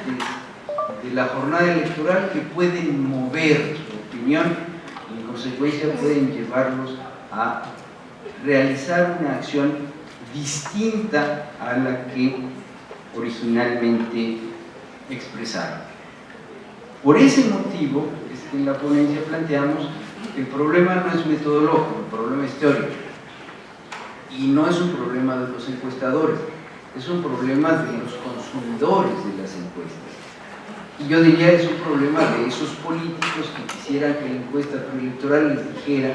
de la jornada electoral que pueden mover su opinión y en consecuencia pueden llevarlos a realizar una acción distinta a la que originalmente expresaron. Por ese motivo es que en la ponencia planteamos que el problema no es metodológico, el problema es teórico. Y no es un problema de los encuestadores, es un problema de los consumidores de las encuestas. Y yo diría es un problema de esos políticos que quisieran que la encuesta preelectoral les dijera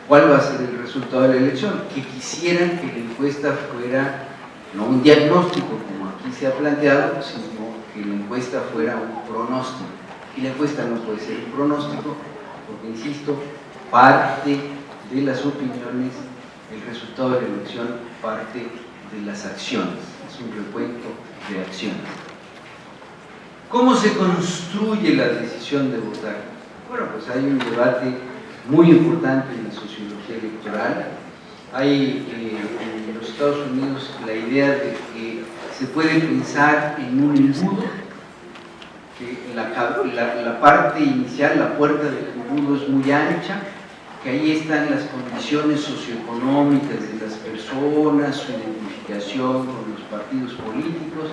cuál va a ser el resultado de la elección, que quisieran que la encuesta fuera no un diagnóstico como aquí se ha planteado, sino que la encuesta fuera un pronóstico. Y la encuesta no puede ser un pronóstico porque, insisto, parte de las opiniones, el resultado de la elección parte de las acciones, es un recuento de acciones. ¿Cómo se construye la decisión de votar? Bueno, pues hay un debate muy importante en la sociología electoral. Hay en los Estados Unidos la idea de que se puede pensar en un embudo, que la parte inicial, la puerta del embudo es muy ancha, que ahí están las condiciones socioeconómicas de las personas, su identificación con los partidos políticos,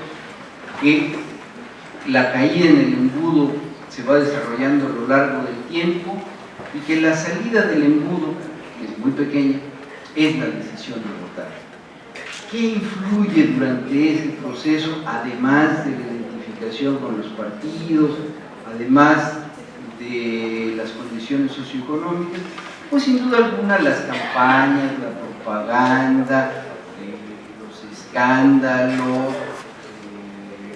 que la caída en el embudo se va desarrollando a lo largo del tiempo y que la salida del embudo, que es muy pequeña, es la decisión de votar. ¿Qué influye durante ese proceso, además de la identificación con los partidos, además de las condiciones socioeconómicas? Pues sin duda alguna las campañas, la propaganda, los escándalos,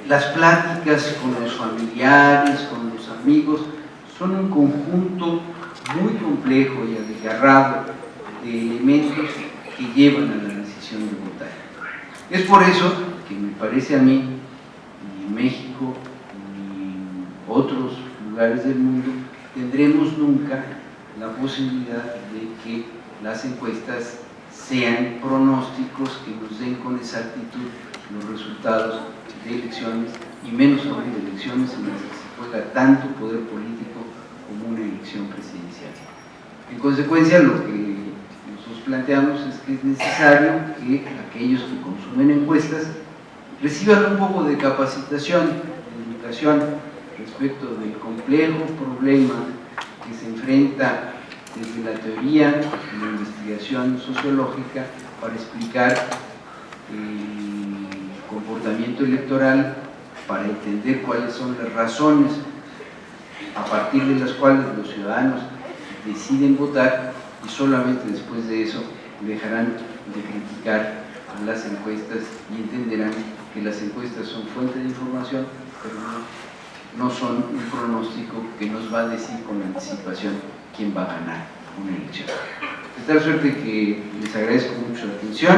las pláticas con los familiares, con los amigos, son un conjunto muy complejo y abigarrado de elementos que llevan a la decisión de votar. Es por eso que me parece a mí, ni en México ni en otros lugares del mundo, tendremos nunca la posibilidad de que las encuestas sean pronósticos que nos den con exactitud los resultados de elecciones, y menos aún de elecciones en las que se juega tanto poder político como una elección presidencial. En consecuencia, lo que nosotros planteamos es que es necesario que aquellos que consumen encuestas reciban un poco de capacitación, de educación respecto del complejo problema que se enfrenta desde la teoría y la investigación sociológica para explicar el comportamiento electoral, para entender cuáles son las razones a partir de las cuales los ciudadanos deciden votar, y solamente después de eso dejarán de criticar a las encuestas y entenderán que las encuestas son fuente de información, pero no son un pronóstico que nos va a decir con anticipación quién va a ganar una elección. De tal suerte que les agradezco mucho la atención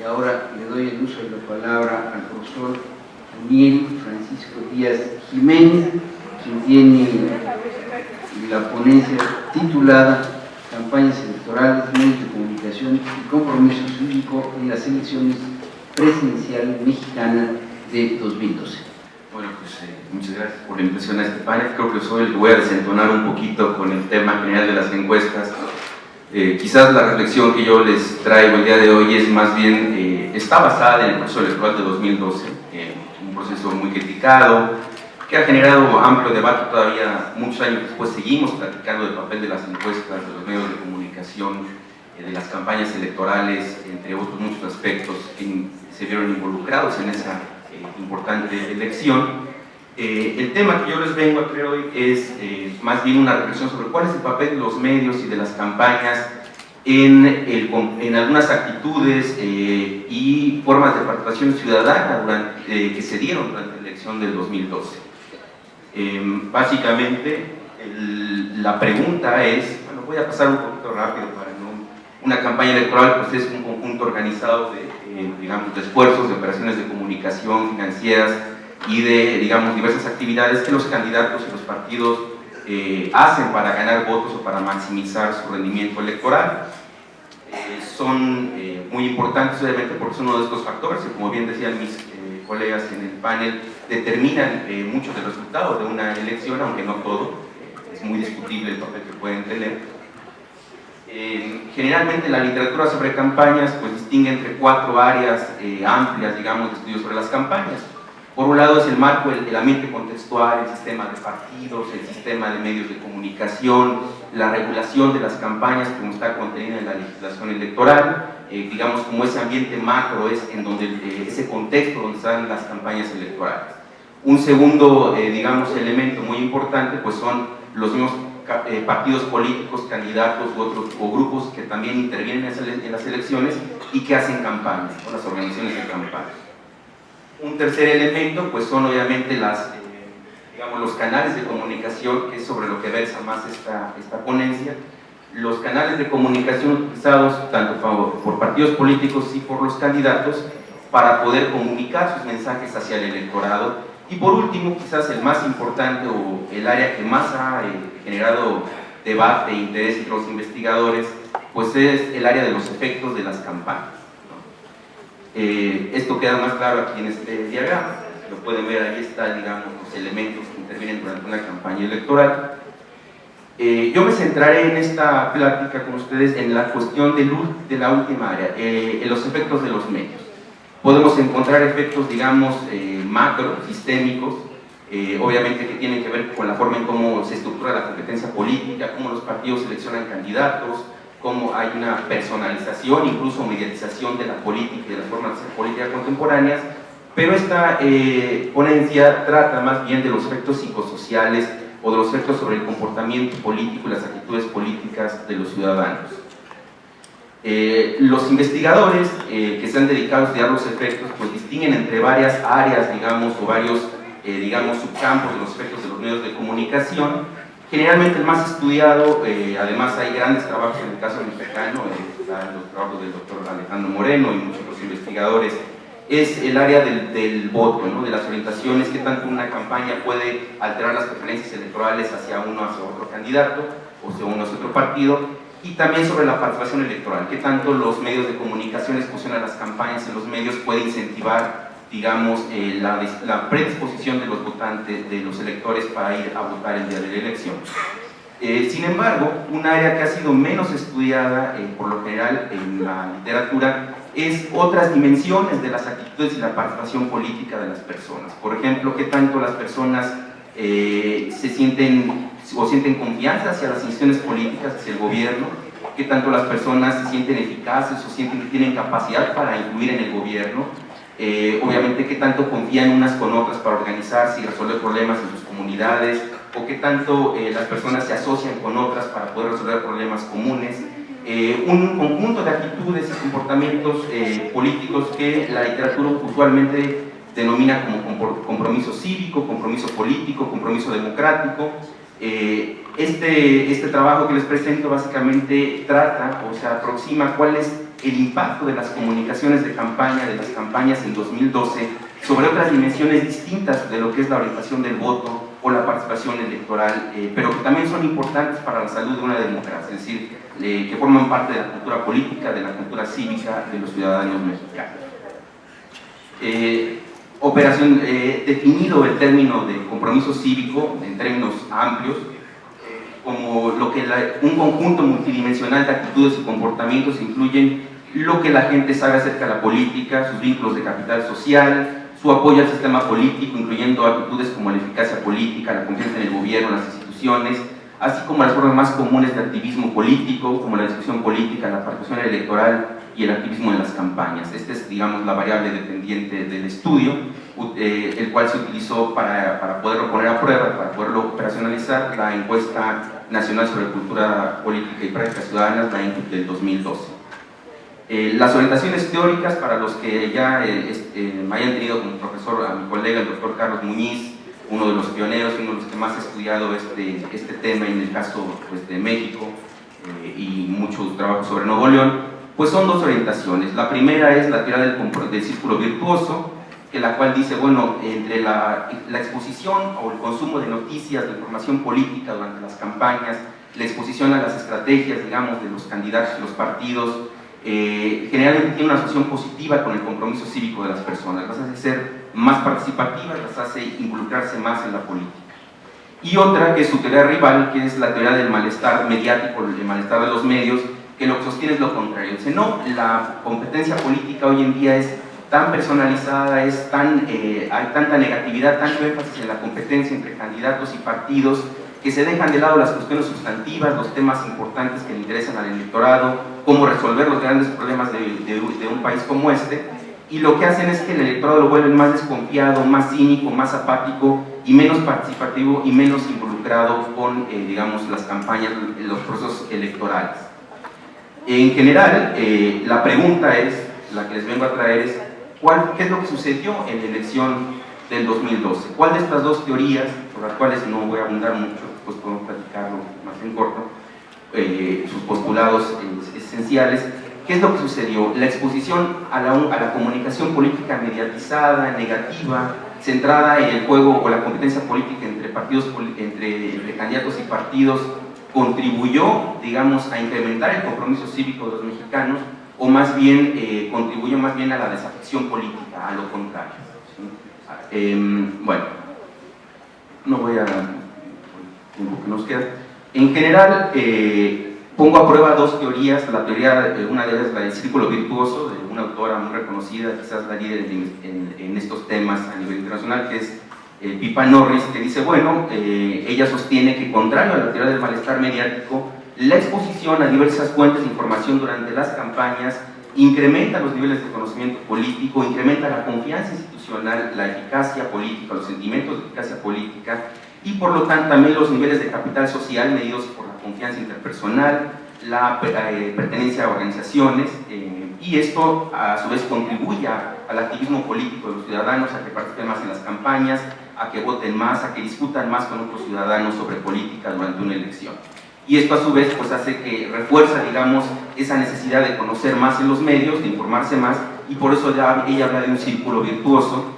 y ahora le doy el uso de la palabra al profesor Daniel Francisco Díaz Jiménez, quien tiene la ponencia titulada Campañas electorales, medios de comunicación y compromiso cívico en las elecciones presidenciales mexicanas de 2012. Bueno, pues muchas gracias por la invitación a este panel. Creo que hoy voy a desentonar un poquito con el tema general de las encuestas. Quizás la reflexión que yo les traigo el día de hoy es más bien, está basada en el proceso electoral de 2012, un proceso muy criticado, que ha generado amplio debate. Todavía muchos años después seguimos platicando del papel de las encuestas, de los medios de comunicación, de las campañas electorales, entre otros muchos aspectos que se vieron involucrados en esa importante elección. El tema que yo les vengo a traer hoy es más bien una reflexión sobre cuál es el papel de los medios y de las campañas en algunas actitudes y formas de participación ciudadana que se dieron durante la elección del 2012. Básicamente, la pregunta es, bueno, voy a pasar un poquito rápido para no... Una campaña electoral pues es un conjunto organizado digamos, de esfuerzos, de operaciones de comunicación, financieras y de, digamos, diversas actividades que los candidatos y los partidos hacen para ganar votos o para maximizar su rendimiento electoral. Son muy importantes, obviamente, porque son uno de estos factores, y como bien decían mis colegas en el panel determinan muchos de los resultados de una elección, aunque no todo, es muy discutible el papel que pueden tener. Generalmente la literatura sobre campañas pues distingue entre 4 áreas amplias, digamos, de estudios sobre las campañas. Por un lado es el marco, el ambiente contextual, el sistema de partidos, el sistema de medios de comunicación, la regulación de las campañas como está contenida en la legislación electoral, digamos como ese ambiente macro es en donde ese contexto donde están las campañas electorales. Un segundo, digamos, elemento muy importante pues son los mismos partidos políticos, candidatos o grupos que también intervienen en las elecciones y que hacen campañas, ¿no? Las organizaciones de campaña. Un tercer elemento pues son obviamente digamos, los canales de comunicación, que es sobre lo que versa más esta ponencia. Los canales de comunicación utilizados tanto por partidos políticos y por los candidatos para poder comunicar sus mensajes hacia el electorado. Y por último, quizás el más importante o el área que más ha generado debate e interés entre los investigadores, pues es el área de los efectos de las campañas. Esto queda más claro aquí en este diagrama, lo pueden ver, ahí está, digamos, los elementos que intervienen durante una campaña electoral. Yo me centraré en esta plática con ustedes en la cuestión de la última área, en los efectos de los medios. Podemos encontrar efectos, digamos, macro, sistémicos, obviamente que tienen que ver con la forma en cómo se estructura la competencia política, cómo los partidos seleccionan candidatos, cómo hay una personalización, incluso mediatización de la política y de las formas de hacer política contemporáneas, pero esta ponencia trata más bien de los efectos psicosociales o de los efectos sobre el comportamiento político y las actitudes políticas de los ciudadanos. Los investigadores que se han dedicado a estudiar los efectos pues distinguen entre varias áreas, digamos, o varios digamos, subcampos de los efectos de los medios de comunicación. Generalmente el más estudiado, además hay grandes trabajos en el caso mexicano, están los trabajos del doctor Alejandro Moreno y muchos otros investigadores, es el área del voto, ¿no? De las orientaciones, que tanto una campaña puede alterar las preferencias electorales hacia uno hacia otro candidato o hacia uno hacia otro partido, y también sobre la participación electoral, que tanto los medios de comunicación, exposición a las campañas en los medios puede incentivar, digamos, la predisposición de los votantes, de los electores para ir a votar el día de la elección. Sin embargo, un área que ha sido menos estudiada por lo general en la literatura es otras dimensiones de las actitudes y la participación política de las personas. Por ejemplo, qué tanto las personas se sienten confianza hacia las instituciones políticas, hacia el gobierno, qué tanto las personas se sienten eficaces o sienten que tienen capacidad para influir en el gobierno. Obviamente qué tanto confían unas con otras para organizarse y resolver problemas en sus comunidades, o qué tanto las personas se asocian con otras para poder resolver problemas comunes. Un conjunto de actitudes y comportamientos políticos que la literatura usualmente denomina como compromiso cívico, compromiso político, compromiso democrático. Este trabajo que les presento básicamente trata o se aproxima cuál es el impacto de las comunicaciones de campaña, de las campañas en 2012, sobre otras dimensiones distintas de lo que es la orientación del voto o la participación electoral, pero que también son importantes para la salud de una democracia, es decir, que forman parte de la cultura política, de la cultura cívica de los ciudadanos mexicanos. Definido el término de compromiso cívico en términos amplios, como un conjunto multidimensional de actitudes y comportamientos incluyen lo que la gente sabe acerca de la política, sus vínculos de capital social, su apoyo al sistema político, incluyendo actitudes como la eficacia política, la confianza en el gobierno, las instituciones, así como las formas más comunes de activismo político, como la discusión política, la participación electoral y el activismo en las campañas. Esta es, digamos, la variable dependiente del estudio, el cual se utilizó para poderlo poner a prueba, para poderlo operacionalizar, la encuesta nacional sobre cultura política y prácticas ciudadanas, la ENCUT del 2012. Las orientaciones teóricas, para los que ya me hayan tenido como profesor a mi colega, el doctor Carlos Muñiz, uno de los pioneros, uno de los que más ha estudiado este tema en el caso pues, de México y muchos trabajos sobre Nuevo León, pues son dos orientaciones. La primera es la teoría del círculo virtuoso, que la cual dice, bueno, entre la exposición o el consumo de noticias, de información política durante las campañas, la exposición a las estrategias, digamos, de los candidatos y los partidos, generalmente tiene una asociación positiva con el compromiso cívico de las personas. Las hace ser más participativas, las hace involucrarse más en la política. Y otra, que es su teoría rival, que es la teoría del malestar mediático, el malestar de los medios, que lo que sostiene es lo contrario. Dice, no, la competencia política hoy en día es tan personalizada, hay tanta negatividad, tanto énfasis en la competencia entre candidatos y partidos, que se dejan de lado las cuestiones sustantivas, los temas importantes que le interesan al electorado, cómo resolver los grandes problemas de un país como este, y lo que hacen es que el electorado lo vuelven más desconfiado, más cínico, más apático y menos participativo y menos involucrado con, digamos, las campañas, los procesos electorales. En general, la pregunta es, la que les vengo a traer es, ¿qué es lo que sucedió en la elección del 2012? ¿Cuál de estas dos teorías, por las cuales no voy a abundar mucho, pues podemos platicarlo más en corto, sus postulados esenciales, qué es lo que sucedió? La exposición a la comunicación política mediatizada, negativa, centrada en el juego o la competencia política entre partidos, entre candidatos y partidos, contribuyó, digamos, a incrementar el compromiso cívico de los mexicanos, o más bien contribuyó más bien a la desafección política, a lo contrario. Bueno, no voy a... tiempo que nos queda. En general, pongo a prueba dos teorías. La teoría, una de ellas es la del círculo virtuoso, de una autora muy reconocida, quizás la líder en estos temas a nivel internacional, que es Pippa Norris, que dice, bueno, ella sostiene que, contrario a la teoría del malestar mediático, la exposición a diversas fuentes de información durante las campañas incrementa los niveles de conocimiento político, incrementa la confianza institucional, la eficacia política, los sentimientos de eficacia política, y por lo tanto también los niveles de capital social medidos por la confianza interpersonal, la pertenencia a organizaciones, y esto a su vez contribuye al activismo político de los ciudadanos, a que participen más en las campañas, a que voten más, a que discutan más con otros ciudadanos sobre política durante una elección. Y esto a su vez pues hace que refuerza, digamos, esa necesidad de conocer más en los medios, de informarse más, y por eso ella habla de un círculo virtuoso.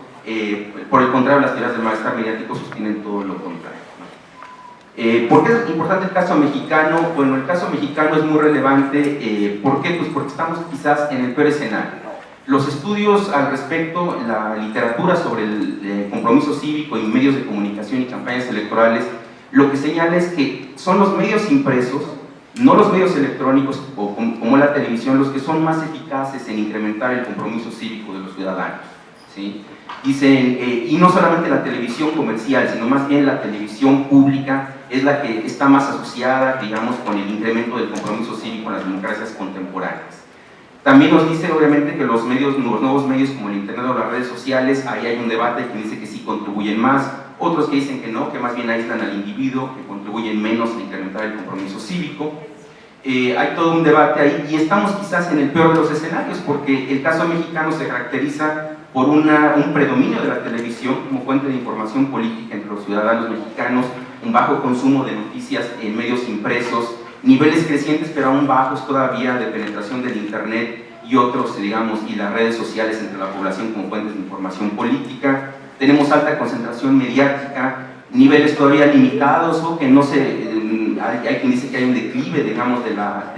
Por el contrario, las teorías del malestar mediático sostienen todo lo contrario, ¿no? ¿Por qué es importante el caso mexicano? Bueno, el caso mexicano es muy relevante. ¿Por qué? Pues porque estamos quizás en el peor escenario. Los estudios al respecto, la literatura sobre el compromiso cívico y medios de comunicación y campañas electorales, lo que señala es que son los medios impresos, no los medios electrónicos como la televisión, los que son más eficaces en incrementar el compromiso cívico de los ciudadanos, ¿sí? Dicen, y no solamente la televisión comercial, sino más bien la televisión pública es la que está más asociada, digamos, con el incremento del compromiso cívico en las democracias contemporáneas. También nos dice, obviamente, que los nuevos medios como el internet o las redes sociales, ahí hay un debate que dice que sí contribuyen más, otros que dicen que no, que más bien aíslan al individuo, que contribuyen menos a incrementar el compromiso cívico. Hay todo un debate ahí, y estamos quizás en el peor de los escenarios, porque el caso mexicano se caracteriza por un predominio de la televisión como fuente de información política entre los ciudadanos mexicanos, un bajo consumo de noticias en medios impresos, niveles crecientes pero aún bajos todavía de penetración del internet y otros, digamos, y las redes sociales entre la población como fuentes de información política. Tenemos alta concentración mediática, niveles todavía limitados, o que no se, hay quien dice que hay un declive, digamos, de las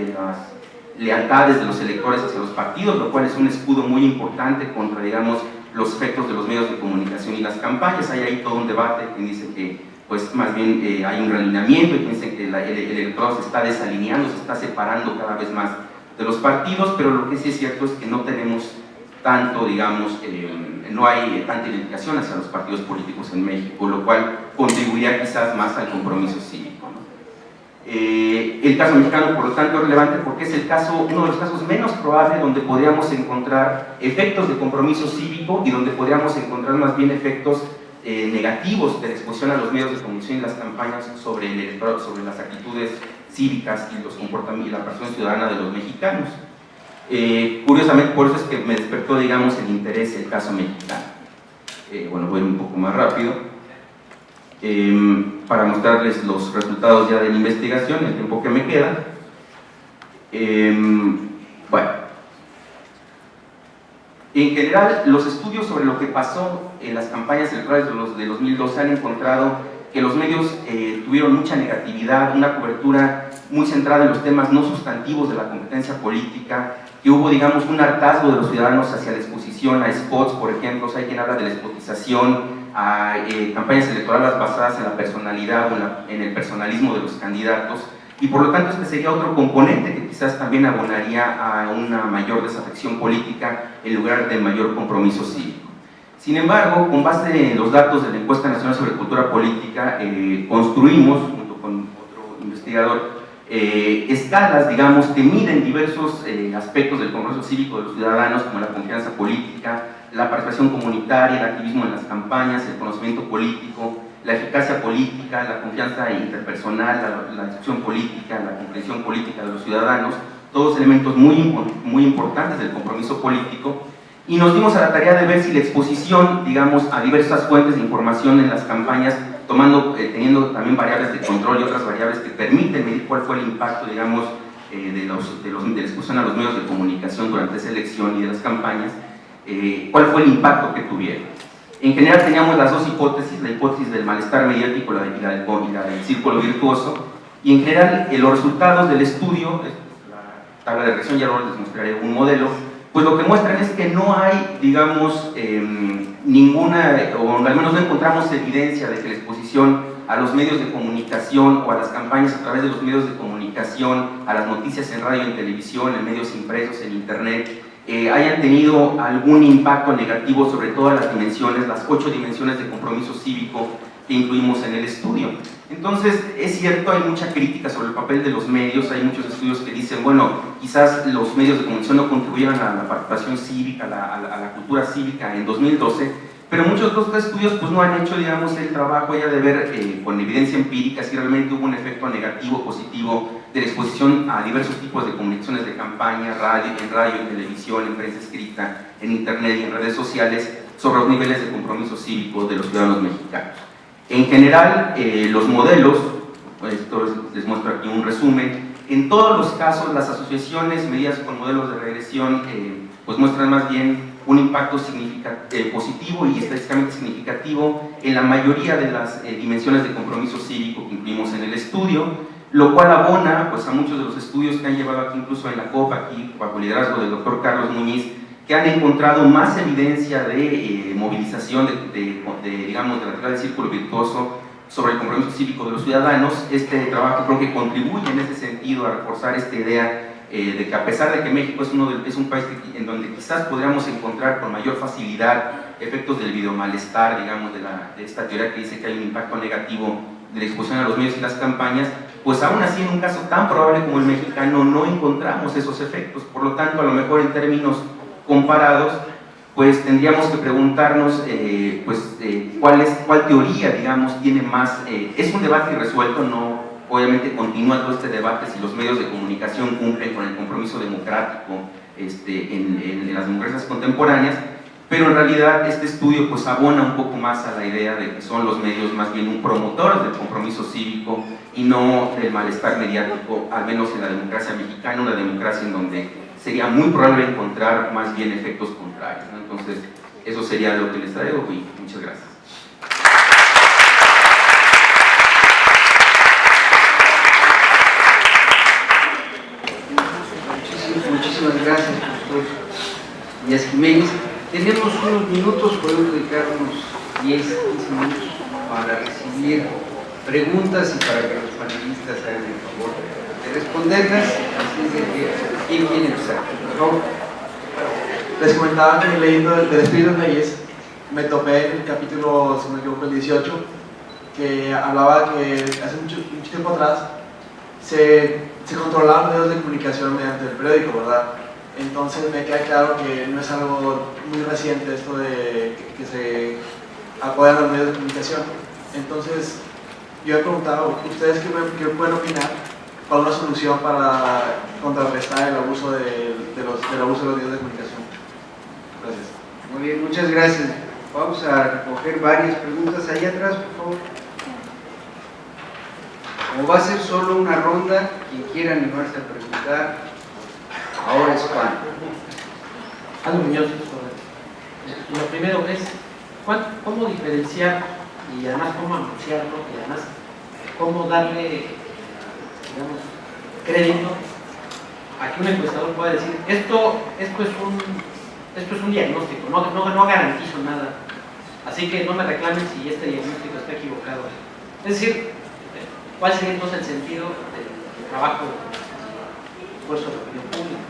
lealtades de los electores hacia los partidos, lo cual es un escudo muy importante contra, digamos, los efectos de los medios de comunicación y las campañas. Hay ahí todo un debate, quien dice que pues más bien hay un realineamiento, y quien dice que el electorado se está desalineando, se está separando cada vez más de los partidos, pero lo que sí es cierto es que no tenemos tanto, digamos, no hay tanta identificación hacia los partidos políticos en México, lo cual contribuiría quizás más al compromiso cívico, ¿no? El caso mexicano, por lo tanto, es relevante porque es uno de los casos menos probables donde podríamos encontrar efectos de compromiso cívico y donde podríamos encontrar más bien efectos negativos de la exposición a los medios de comunicación y las campañas sobre el electorado, sobre las actitudes cívicas y los comportamientos y la persona ciudadana de los mexicanos. Curiosamente, por eso es que me despertó, digamos, el interés el caso mexicano. Bueno, voy un poco más rápido para mostrarles los resultados ya de la investigación, el tiempo que me queda. Bueno, en general, los estudios sobre lo que pasó en las campañas electorales de 2012 han encontrado que los medios tuvieron mucha negatividad, una cobertura muy centrada en los temas no sustantivos de la competencia política, que hubo, digamos, un hartazgo de los ciudadanos hacia la exposición a spots, por ejemplo. O sea, hay quien habla de la spotización, a campañas electorales basadas en la personalidad o en el personalismo de los candidatos, y por lo tanto este sería otro componente que quizás también abonaría a una mayor desafección política en lugar de mayor compromiso cívico. Sin embargo, con base en los datos de la Encuesta Nacional sobre Cultura Política, construimos, junto con otro investigador, escalas, digamos, que miden diversos aspectos del compromiso cívico de los ciudadanos, como la confianza política, la participación comunitaria, el activismo en las campañas, el conocimiento político, la eficacia política, la confianza interpersonal, la discusión política, la comprensión política de los ciudadanos, todos elementos muy importantes del compromiso político. Y nos dimos a la tarea de ver si la exposición, digamos, a diversas fuentes de información en las campañas, teniendo también variables de control y otras variables que permiten medir cuál fue el impacto, digamos, de la exposición a los medios de comunicación durante esa elección y de las campañas, cuál fue el impacto que tuvieron. En general teníamos las dos hipótesis, la hipótesis del malestar mediático y la del círculo virtuoso, y en general los resultados del estudio, la tabla de reacción, ya luego les mostraré un modelo, pues lo que muestran es que no hay, digamos, ninguna, o al menos no encontramos evidencia de que la exposición a los medios de comunicación o a las campañas a través de los medios de comunicación, a las noticias en radio y en televisión, en medios impresos, en internet, hayan tenido algún impacto negativo sobre todas las dimensiones, las 8 dimensiones de compromiso cívico que incluimos en el estudio. Entonces, es cierto, hay mucha crítica sobre el papel de los medios, hay muchos estudios que dicen, bueno, quizás los medios de comunicación no contribuyeron a la participación cívica, a la cultura cívica en 2012, pero muchos de estos estudios pues no han hecho, digamos, el trabajo ya de ver con evidencia empírica si realmente hubo un efecto negativo o positivo de la exposición a diversos tipos de comunicaciones de campaña, en radio, en televisión, en prensa escrita, en internet y en redes sociales, sobre los niveles de compromiso cívico de los ciudadanos mexicanos. En general, los modelos, esto les muestro aquí un resumen, en todos los casos las asociaciones medidas con modelos de regresión pues muestran más bien un impacto positivo y estadísticamente significativo en la mayoría de las dimensiones de compromiso cívico que incluimos en el estudio, lo cual abona pues, a muchos de los estudios que han llevado aquí, incluso en la COP, aquí bajo el liderazgo del doctor Carlos Muñiz, que han encontrado más evidencia de movilización digamos, de la teoría del círculo virtuoso sobre el compromiso cívico de los ciudadanos. Este trabajo creo que contribuye en ese sentido a reforzar esta idea de que a pesar de que México es un país en donde quizás podríamos encontrar con mayor facilidad efectos del videomalestar, digamos, de esta teoría que dice que hay un impacto negativo de la exposición a los medios y las campañas, pues aún así en un caso tan probable como el mexicano no encontramos esos efectos. Por lo tanto, a lo mejor en términos comparados, pues tendríamos que preguntarnos cuál teoría, digamos, tiene más, es un debate irresuelto, no, obviamente continúa todo este debate si los medios de comunicación cumplen con el compromiso democrático en las democracias contemporáneas, pero en realidad este estudio pues abona un poco más a la idea de que son los medios más bien un promotor del compromiso cívico y no del malestar mediático, al menos en la democracia mexicana, una democracia en donde sería muy probable encontrar más bien efectos contrarios, ¿no? Entonces, eso sería lo que les traigo y muchas gracias. Muchísimas gracias, profesor Díaz Jiménez. Tenemos unos minutos, podemos dedicar unos 10, 15 minutos para recibir preguntas y para que los panelistas hagan el favor de responderlas. Así es que, ¿quién quiere empezar? Por favor. Les comentaba que leyendo del Espíritu de Leyes me topé en el capítulo, si no me equivoco, el 18, que hablaba que hace mucho tiempo atrás se controlaban medios de comunicación mediante el periódico, ¿verdad? Entonces me queda claro que no es algo muy reciente esto de que se apoyan los medios de comunicación. Entonces yo he preguntado, ¿ustedes qué pueden opinar para una solución para contrarrestar el abuso de los medios de comunicación? Gracias. Muy bien, muchas gracias. Vamos a recoger varias preguntas ahí atrás, por favor. Como va a ser solo una ronda, quien quiera animarse a preguntar, ahora es cuando. Aldo Muñoz. Lo primero es, ¿cómo diferenciar y además cómo anunciarlo y además cómo darle, digamos, crédito a que un encuestador pueda decir, esto es un diagnóstico, no garantizo nada, así que no me reclamen si este diagnóstico está equivocado. Es decir, ¿cuál sería entonces el sentido del trabajo de esfuerzo de opinión pública?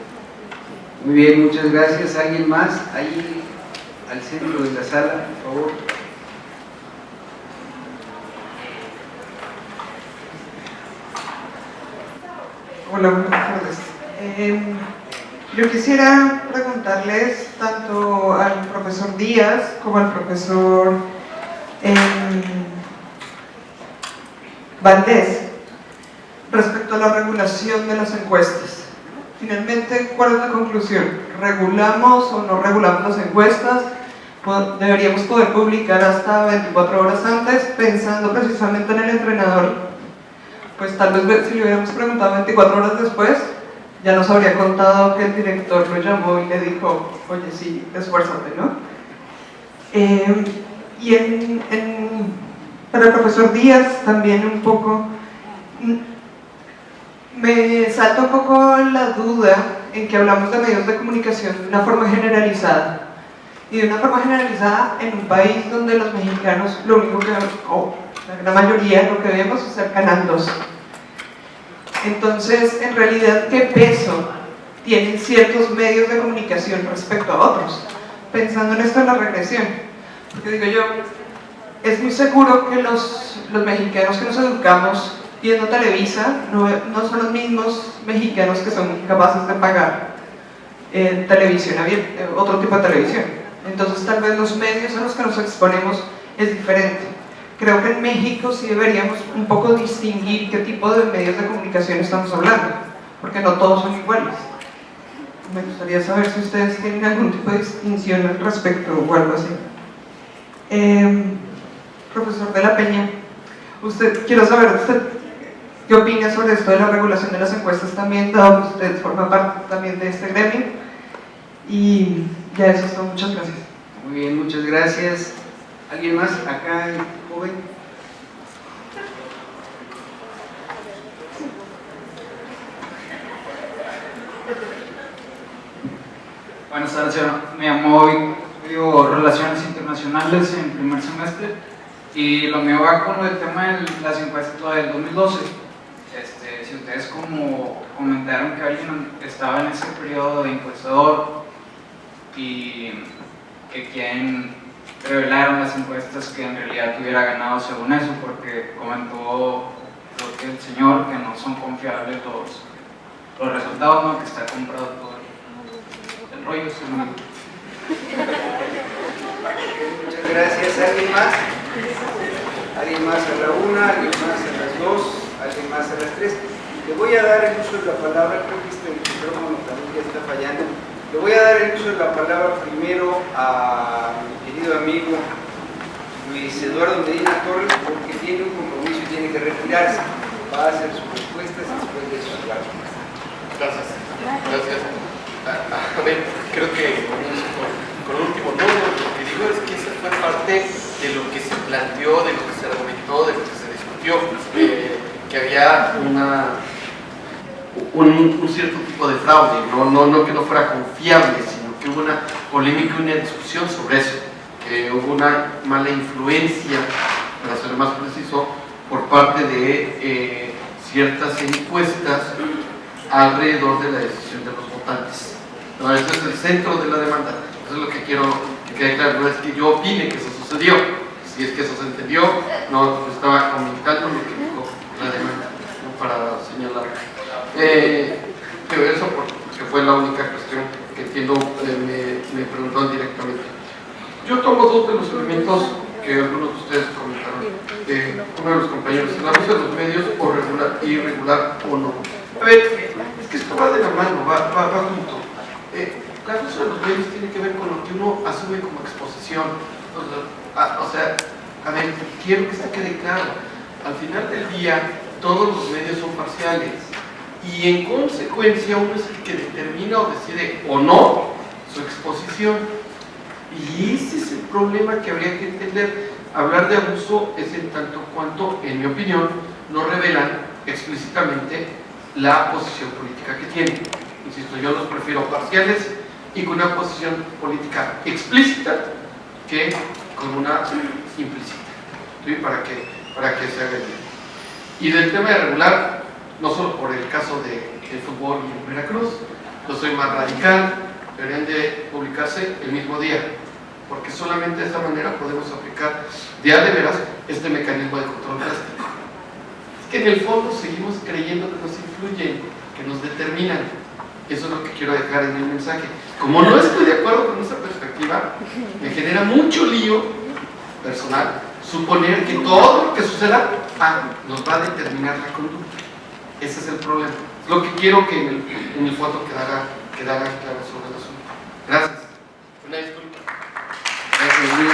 Muy bien, muchas gracias. ¿Alguien más? Ahí al centro de la sala, por favor. Hola, buenas tardes. Yo quisiera preguntarles tanto al profesor Díaz como al profesor Valdés respecto a la regulación de las encuestas. Finalmente, ¿cuál es la conclusión? ¿Regulamos o no regulamos las encuestas? Deberíamos poder publicar hasta 24 horas antes, pensando precisamente en el entrenador. Pues tal vez si le hubiéramos preguntado 24 horas después, ya nos habría contado que el director lo llamó y le dijo, oye, sí, esfuérzate, ¿no? Para el profesor Díaz también un poco, me salta un poco la duda en que hablamos de medios de comunicación de una forma generalizada. Y de una forma generalizada en un país donde los mexicanos lo único que, o la gran mayoría, lo que vemos es el Canal 2. Entonces, en realidad, ¿qué peso tienen ciertos medios de comunicación respecto a otros? Pensando en esto de la regresión. Porque digo yo, es muy seguro que los mexicanos que nos educamos viendo Televisa no son los mismos mexicanos que son capaces de pagar televisión abierta, otro tipo de televisión. Entonces tal vez los medios a los que nos exponemos es diferente. Creo que en México sí deberíamos un poco distinguir qué tipo de medios de comunicación estamos hablando, porque no todos son iguales. Me gustaría saber si ustedes tienen algún tipo de distinción al respecto o algo así. Profesor de la Peña, quiero saber usted qué opina sobre esto de la regulación de las encuestas también, dado que usted forma parte también de este gremio. Y ya eso es todo, muchas gracias. Muy bien, muchas gracias. ¿Alguien más? Acá, el joven. Buenas tardes, me llamo, estudio Relaciones Internacionales en primer semestre y lo mío va con el tema de las encuestas del 2012. Si ustedes como comentaron que alguien estaba en ese periodo de encuestador y que quieren revelaron las encuestas que en realidad hubiera ganado según eso, porque comentó creo que el señor que no son confiables los resultados, ¿no? Que está comprado todo el rollo. Muchas gracias. ¿Alguien más? ¿Alguien más a la 1? ¿Alguien más a las 2? ¿Alguien más a las 3? Le voy a dar el uso de la palabra, creo que este micrófono también ya está fallando. Le voy a dar el uso de la palabra primero a mi querido amigo Luis Eduardo Medina Torres, porque tiene un compromiso y tiene que retirarse. Va a hacer sus respuestas después de sus palabras. Gracias. A ver, creo que con el último no, lo que digo es que esa fue parte de lo que se planteó, de lo que se argumentó, de lo que se discutió, que había un cierto tipo de fraude, no que no fuera confiable, sino que hubo una polémica y una discusión sobre eso, que hubo una mala influencia, para ser más preciso, por parte de ciertas encuestas alrededor de la decisión de los votantes. No, ese es el centro de la demanda. Eso es lo que quiero que quede claro. No es que yo opine que eso sucedió, si es que eso se entendió, no estaba comunicando lo que dijo la demanda, no para señalar. Pero eso porque fue la única cuestión que entiendo, me preguntaron directamente. Yo tomo dos de los elementos que algunos de ustedes comentaron. Uno de los compañeros, el abuso de los medios, o irregular o no. A ver, es que esto va de la mano, va junto. El abuso de los medios tiene que ver con lo que uno asume como exposición. O sea, a ver, quiero que esto quede claro. Al final del día, todos los medios son parciales. Y en consecuencia, uno es el que determina o decide o no su exposición. Y ese es el problema que habría que entender. Hablar de abuso es en tanto cuanto, en mi opinión, no revelan explícitamente la posición política que tienen. insisto, yo los prefiero parciales y con una posición política explícita que con una implícita, ¿sí? Para que se haga bien. Y del tema de regular, no solo por el caso del fútbol en Veracruz, yo soy más radical, deberían de publicarse el mismo día, porque solamente de esa manera podemos aplicar de veras este mecanismo de control drástico. Es que en el fondo seguimos creyendo que nos influyen, que nos determinan. Eso es lo que quiero dejar en el mensaje. Como no estoy de acuerdo con esa perspectiva, me genera mucho lío personal suponer que todo lo que suceda nos va a determinar la conducta. Ese es el problema. Es lo que quiero que en el foto quedara claro sobre el asunto. Gracias. Una disculpa. Gracias, Luis.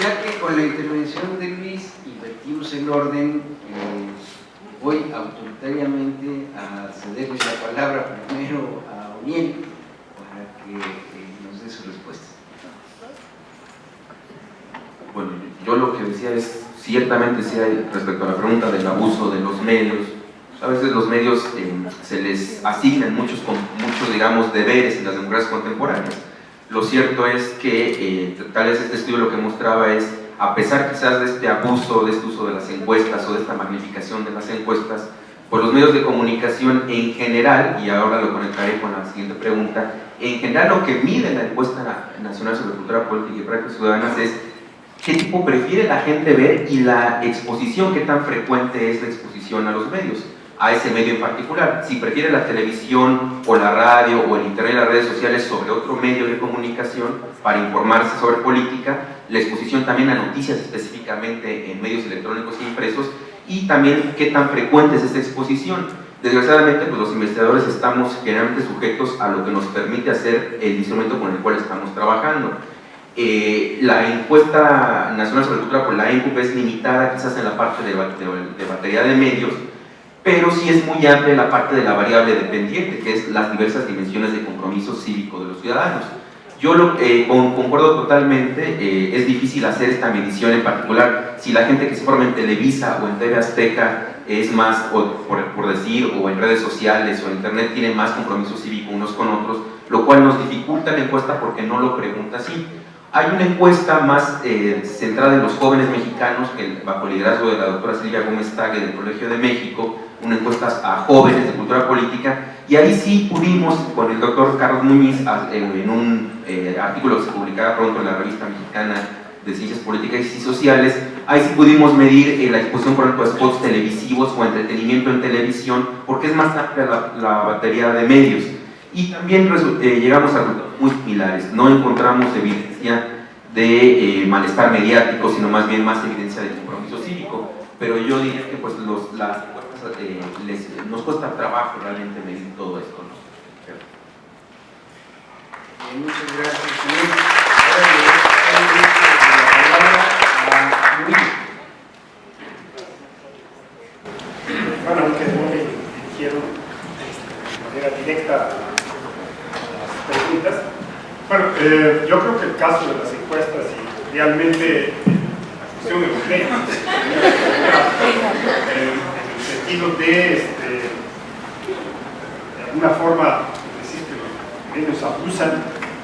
Ya que con la intervención de Luis invertimos el orden, voy autoritariamente a cederle la palabra primero a Oniel para que nos dé su respuesta. Bueno, yo lo que decía es, ciertamente sí hay, respecto a la pregunta del abuso de los medios, a veces los medios se les asignan muchos, digamos, deberes en las democracias contemporáneas. Lo cierto es que tal vez este estudio lo que mostraba es, a pesar quizás de este abuso, de este uso de las encuestas o de esta magnificación de las encuestas, pues los medios de comunicación en general, y ahora lo conectaré con la siguiente pregunta, en general lo que mide la encuesta nacional sobre cultura política y prácticas ciudadanas es qué tipo prefiere la gente ver y la exposición, qué tan frecuente es la exposición a los medios, a ese medio en particular. Si prefiere la televisión o la radio o el internet y las redes sociales sobre otro medio de comunicación para informarse sobre política, la exposición también a noticias específicamente en medios electrónicos e impresos, y también qué tan frecuente es esta exposición. Desgraciadamente, pues los investigadores estamos generalmente sujetos a lo que nos permite hacer el instrumento con el cual estamos trabajando. La encuesta nacional sobre cultura por la ENCUP es limitada quizás en la parte de batería de medios, pero sí es muy amplia la parte de la variable dependiente, que es las diversas dimensiones de compromiso cívico de los ciudadanos. Yo concuerdo totalmente, es difícil hacer esta medición en particular si la gente que se forma en Televisa o en TV Azteca es más, por decir, o en redes sociales o en internet tiene más compromiso cívico unos con otros, lo cual nos dificulta la encuesta porque no lo pregunta así. Hay una encuesta más centrada en los jóvenes mexicanos, que bajo el liderazgo de la doctora Silvia Gómez Tagle del Colegio de México, una encuesta a jóvenes de cultura política, y ahí sí pudimos, con el doctor Carlos Muñiz, en un artículo que se publicará pronto en la Revista Mexicana de Ciencias Políticas y Sociales, ahí sí pudimos medir la exposición, por ejemplo, a spots televisivos o entretenimiento en televisión, porque es más amplia la batería de medios. Y también llegamos a resultados muy similares, no encontramos evidencia de malestar mediático, sino más bien más evidencia de compromiso cívico, pero yo diría que pues las encuestas nos cuesta trabajo realmente medir todo esto, ¿no? Muchas gracias, señor. Ahora le doy la palabra a Luis. Bueno, aunque no me dirigieron de manera directa a las preguntas, bueno, yo creo que el caso de las encuestas y realmente la cuestión de los medios, en el sentido de alguna forma decir que los medios abusan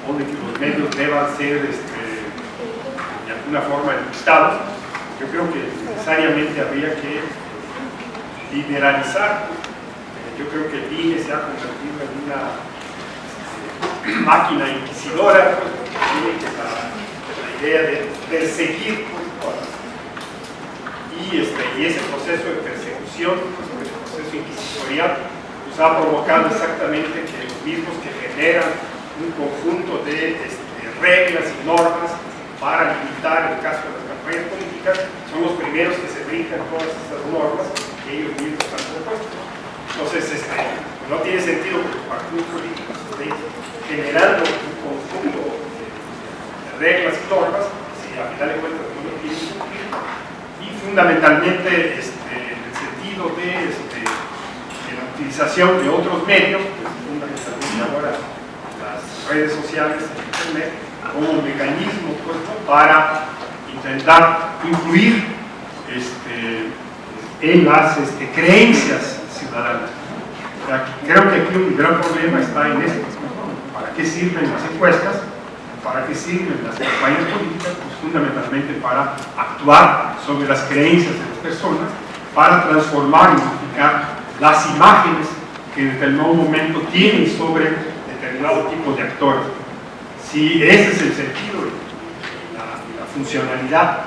o de que los medios deban ser de alguna forma encriptados, yo creo que necesariamente habría que liberalizar. Yo creo que el INE se ha convertido en una máquina inquisidora, pues, la idea de perseguir, y ese proceso de persecución, ese proceso inquisitorial, pues, ha provocado exactamente que los mismos que generan un conjunto de reglas y normas para limitar el caso de las campañas políticas son los primeros que se brincan todas estas normas que ellos mismos han propuesto. Entonces, no tiene sentido que los partidos políticos estén generando un conjunto de reglas y normas si a final de cuentas no lo quieren cumplir. Y fundamentalmente en el sentido de la utilización de otros medios, pues, fundamentalmente ahora las redes sociales, internet, como un mecanismo, pues, ¿no?, para intentar influir en las creencias ciudadanas. sea, creo que aquí un gran problema está en esto. ¿Para qué sirven las encuestas? ¿Para qué sirven las campañas políticas? Pues fundamentalmente para actuar sobre las creencias de las personas, para transformar y modificar las imágenes que en determinado momento tienen sobre determinado tipo de actores. Si ese es el sentido y la funcionalidad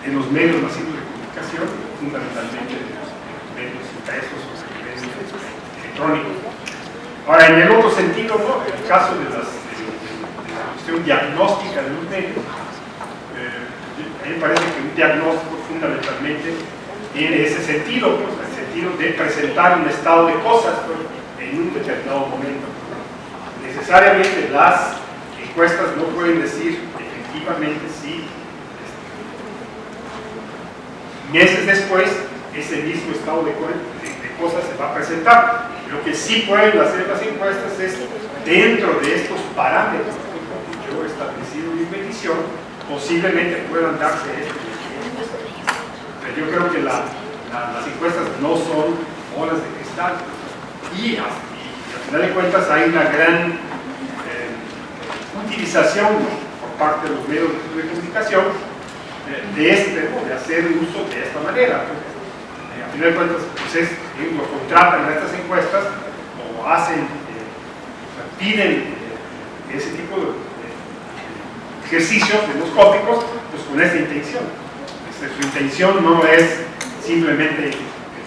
de los medios masivos de comunicación, fundamentalmente de los medios impresos o de medios electrónicos. Ahora, en el otro sentido, ¿no? En el caso de la cuestión diagnóstica de los medios, a mí me parece que un diagnóstico fundamentalmente tiene ese sentido, pues, el sentido de presentar un estado de cosas, pues, en un determinado momento. Necesariamente las encuestas no pueden decir efectivamente si meses después ese mismo estado de cosas se va a presentar. Lo que sí pueden hacer las encuestas es, dentro de estos parámetros que yo he establecido en mi petición, posiblemente puedan darse estos. Pero yo creo que las encuestas no son bolas de cristal, y al final de cuentas hay una gran utilización por parte de los medios de comunicación de hacer uso de esta manera. Al final de cuentas, pues ellos contratan a estas encuestas o hacen, piden ese tipo de ejercicios demoscópicos, pues con esa intención. Su intención no es simplemente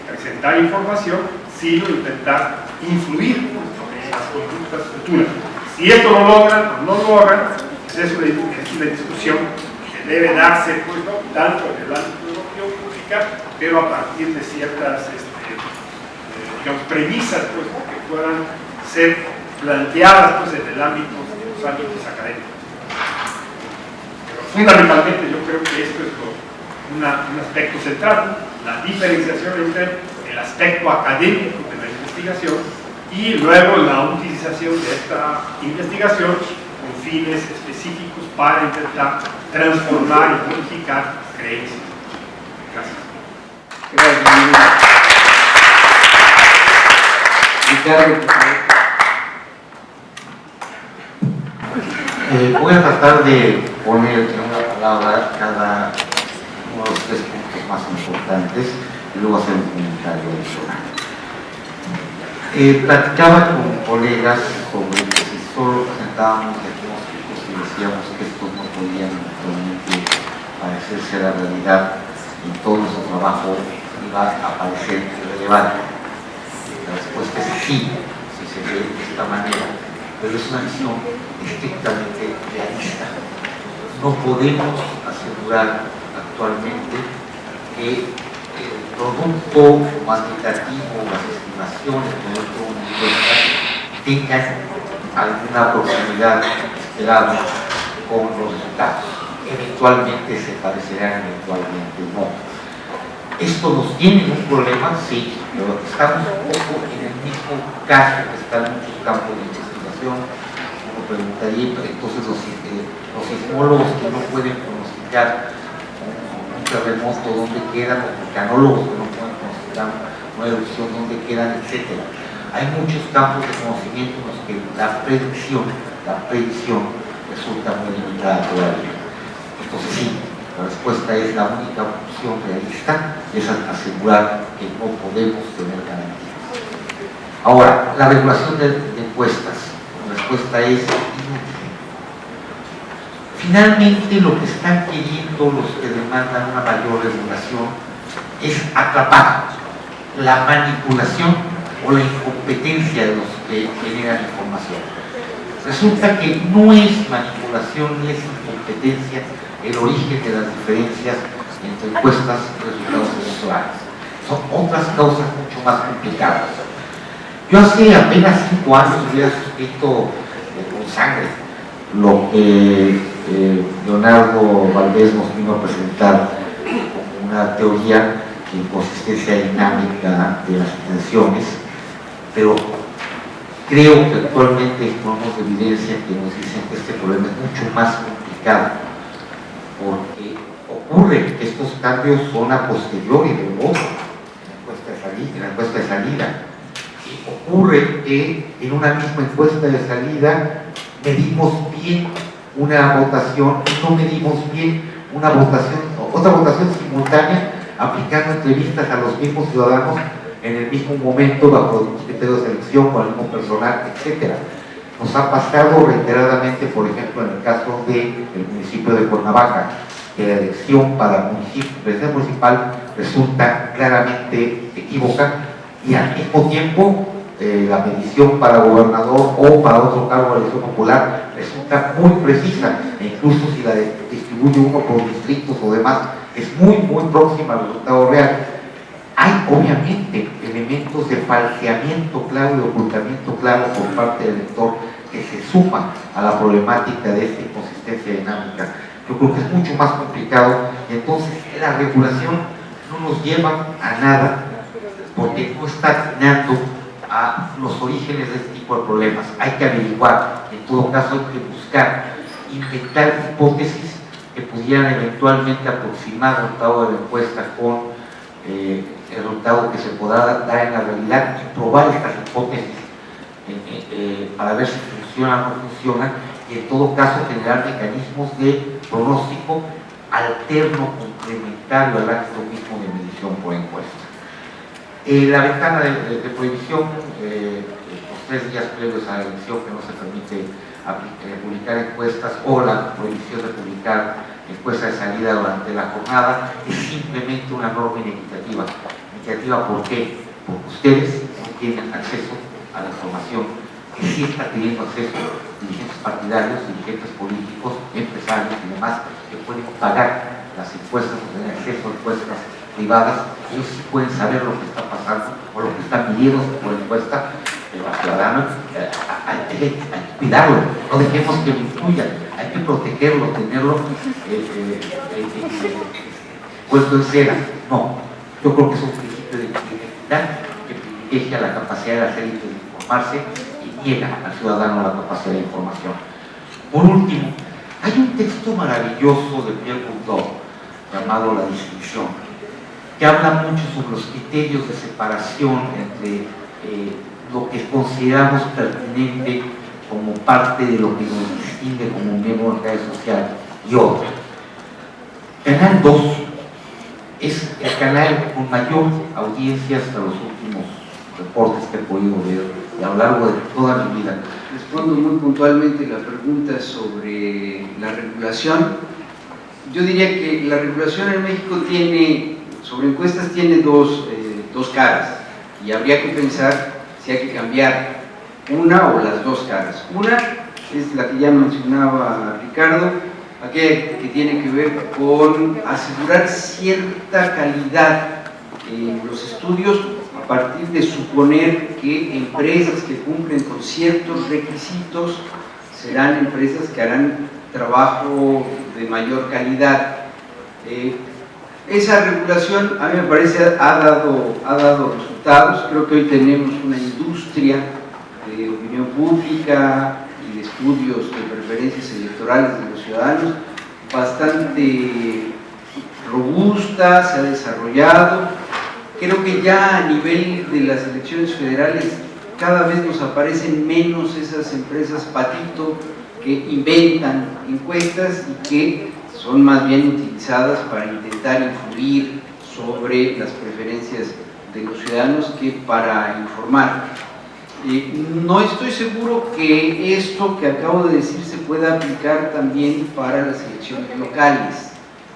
presentar información, sino intentar influir en las conductas futuras. Si esto no logran o no logran, pues es una discusión que debe darse, pues, ¿no? Tanto en el ámbito de la opinión pública, pero a partir de ciertas digamos, premisas, pues, ¿no? Que puedan ser planteadas, pues, en el ámbito de los ámbitos académicos. Pero fundamentalmente yo creo que esto es un aspecto central, la diferenciación entre el aspecto académico de la investigación y luego la utilización de esta investigación con fines específicos para intentar transformar y modificar creencias. Gracias. Gracias, Ricardo, por favor. Voy a tratar de poner en una palabra cada uno de los 3 puntos más importantes y luego hacer un comentario adicional. Platicaba con colegas sobre que si solo presentábamos diagnósticos y decíamos que estos no podían realmente parecerse a la realidad, y todo nuestro trabajo iba a parecer irrelevante. La respuesta es sí, si se ve de esta manera, pero es una visión estrictamente realista. No podemos asegurar actualmente que el producto cuantitativo, las estimaciones, producto universal, tengan alguna proximidad esperada con los resultados. Eventualmente se parecerán, eventualmente no. ¿Esto nos tiene un problema? Sí, pero estamos un poco en el mismo caso que están muchos campos de investigación. Uno preguntaría, entonces los sismólogos que no pueden pronosticar un terremoto, ¿dónde quedan? Los vulcanólogos que no pueden pronosticar una erupción, ¿dónde quedan? Etcétera. Hay muchos campos de conocimiento en los que la predicción resulta muy limitada todavía. Entonces sí, la respuesta es la única opción realista, es asegurar que no podemos tener garantías. Ahora, la regulación de encuestas, la respuesta es inútil. Finalmente, lo que están queriendo los que demandan una mayor regulación es atrapar la manipulación o la incompetencia de los que generan información. Resulta que no es manipulación ni es incompetencia el origen de las diferencias entre encuestas y resultados electorales. Son otras causas mucho más complicadas. Yo hace apenas 5 años hubiera suscrito con sangre lo que Leonardo Valdés nos vino a presentar como una teoría de inconsistencia dinámica de las intenciones, pero creo que actualmente hay problemas de evidencia que nos dicen que este problema es mucho más complicado, porque ocurre que estos cambios son a posteriori del voto en la encuesta de salida, y ocurre ocurre que en una misma encuesta de salida medimos bien una votación y no medimos bien una votación, otra votación simultánea, aplicando entrevistas a los mismos ciudadanos en el mismo momento, bajo los mismos criterios de selección, con el mismo personal, etc. Nos ha pasado reiteradamente, por ejemplo, en el caso del municipio de Cuernavaca, que la elección para presidente municipal resulta claramente equívoca, y al mismo tiempo la medición para gobernador o para otro cargo de elección popular resulta muy precisa, e incluso si la distribuye uno por distritos o demás, es muy próxima al resultado real. Hay obviamente elementos de falseamiento claro y de ocultamiento claro por parte del elector que se suman a la problemática de esta inconsistencia dinámica. Yo creo que es mucho más complicado, y entonces la regulación no nos lleva a nada, porque no está atinando a los orígenes de este tipo de problemas. Hay que averiguar, en todo caso hay que buscar, inventar hipótesis que pudieran eventualmente aproximar el resultado de la encuesta con el resultado que se podrá dar en la realidad, y probar estas hipótesis para ver si funcionan o no funcionan, y en todo caso generar mecanismos de pronóstico alterno, complementario al acto mismo de medición por encuesta. La ventana de prohibición, los 3 días previos a la elección, que no se permite publicar encuestas, o la prohibición de publicar encuestas de salida durante la jornada, es simplemente una norma inequitativa. ¿Inequitativa por qué? Porque ustedes no tienen acceso a la información que sí está teniendo acceso dirigentes partidarios, dirigentes políticos, empresarios y demás, que pueden pagar las encuestas o tener acceso a encuestas privadas. Ellos sí pueden saber lo que está pasando o lo que está pidiendo por encuesta de los ciudadanos. Hay que cuidarlo, no dejemos que lo influya, hay que protegerlo, tenerlo puesto en cera. No, yo creo que es un principio de inequidad que privilegia la capacidad de hacer y de informarse y niega al ciudadano la capacidad de información. Por último, hay un texto maravilloso de Pierre Bourdieu llamado La Distinción, que habla mucho sobre los criterios de separación entre lo que consideramos pertinente como parte de lo que nos distingue como miembro de la red social y otro. Canal 2 es el canal con mayor audiencia hasta los últimos reportes que he podido ver a lo largo de toda mi vida. Respondo muy puntualmente la pregunta sobre la regulación. Yo diría que la regulación en México sobre encuestas tiene dos caras, y habría que pensar si hay que cambiar una o las dos caras. Una es la que ya mencionaba Ricardo, aquella que tiene que ver con asegurar cierta calidad en los estudios a partir de suponer que empresas que cumplen con ciertos requisitos serán empresas que harán trabajo de mayor calidad. Esa regulación, a mí me parece, ha dado resultados. Creo que hoy tenemos una industria de opinión pública y de estudios de preferencias electorales de los ciudadanos bastante robusta, se ha desarrollado. Creo que ya a nivel de las elecciones federales cada vez nos aparecen menos esas empresas patito que inventan encuestas y que son más bien utilizadas para intentar influir sobre las preferencias de los ciudadanos que para informar. No estoy seguro que esto que acabo de decir se pueda aplicar también para las elecciones locales.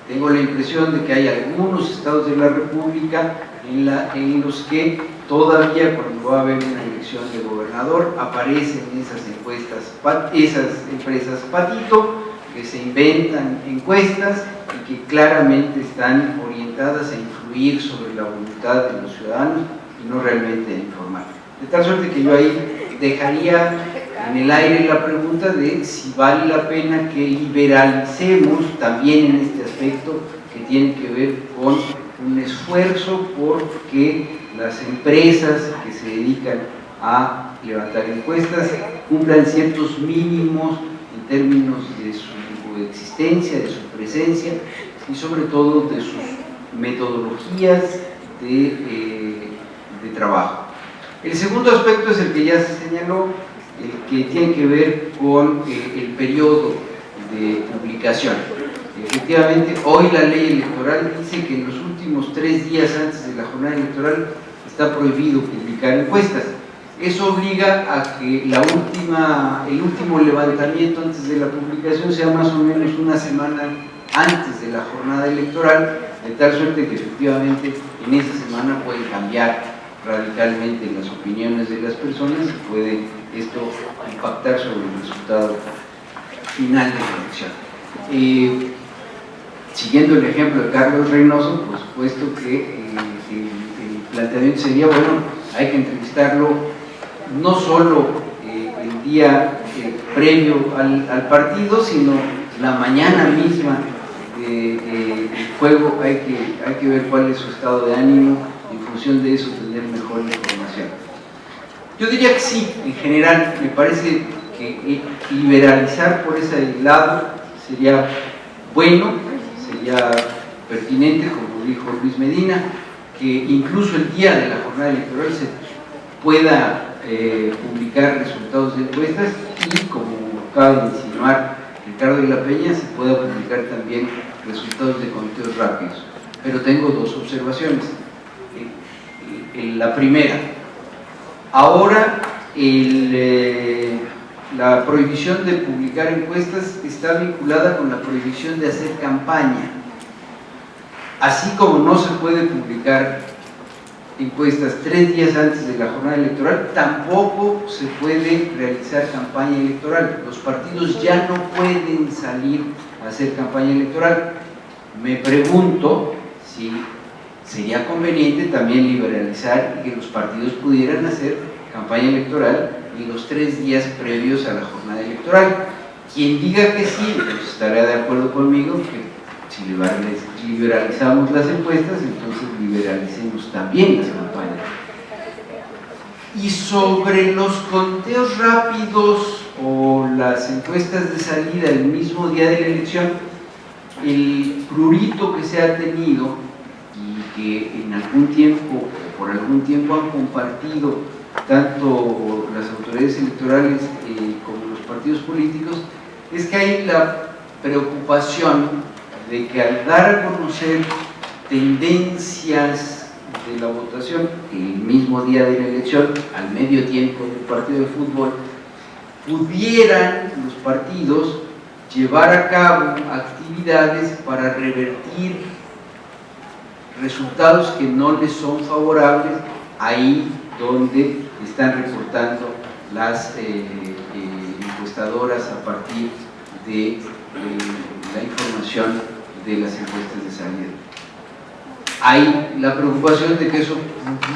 Tengo la impresión de que hay algunos estados de la República en los que todavía, cuando va a haber una elección de gobernador, aparecen esas empresas patito que se inventan encuestas y que claramente están orientadas a influir sobre la voluntad de los ciudadanos y no realmente a informar. De tal suerte que yo ahí dejaría en el aire la pregunta de si vale la pena que liberalicemos también en este aspecto que tiene que ver con un esfuerzo por que las empresas que se dedican a levantar encuestas cumplan ciertos mínimos en términos de su existencia, de su presencia y sobre todo de sus metodologías de trabajo. El segundo aspecto es el que ya se señaló, el que tiene que ver con el periodo de publicación. Efectivamente, hoy la ley electoral dice que en los últimos 3 días antes de la jornada electoral está prohibido publicar encuestas. Eso obliga a que el último levantamiento antes de la publicación sea más o menos una semana antes de la jornada electoral, de tal suerte que efectivamente en esa semana pueden cambiar radicalmente las opiniones de las personas y puede esto impactar sobre el resultado final de la elección. Siguiendo el ejemplo de Carlos Reynoso, por supuesto que el planteamiento sería, bueno, hay que entrevistarlo no solo el día previo al partido, sino la mañana misma del juego. Hay que ver cuál es su estado de ánimo, en función de eso tener mejor información. Yo diría que sí, en general, me parece que liberalizar por ese lado sería bueno, sería pertinente, como dijo Luis Medina, que incluso el día de la jornada electoral se pueda publicar resultados de encuestas y, como acaba de insinuar Ricardo de la Peña, se pueda publicar también resultados de conteos rápidos. Pero tengo 2 observaciones. La primera, ahora la prohibición de publicar encuestas está vinculada con la prohibición de hacer campaña. Así como no se puede publicar encuestas 3 días antes de la jornada electoral, tampoco se puede realizar campaña electoral. Los partidos ya no pueden salir a hacer campaña electoral. Me pregunto si sería conveniente también liberalizar y que los partidos pudieran hacer campaña electoral en los 3 días previos a la jornada electoral. Quien diga que sí, pues estará de acuerdo conmigo que si liberalizamos las encuestas, entonces liberalicemos también las campañas. Y sobre los conteos rápidos o las encuestas de salida el mismo día de la elección, el prurito que se ha tenido y que en algún tiempo o por algún tiempo han compartido tanto las autoridades electorales como los partidos políticos, es que hay la preocupación de que al dar a conocer tendencias de la votación el mismo día de la elección, al medio tiempo del partido de fútbol, pudieran los partidos llevar a cabo actividades para revertir resultados que no les son favorables ahí donde están reportando las encuestadoras a partir de la información de las encuestas de salida. Hay la preocupación de que eso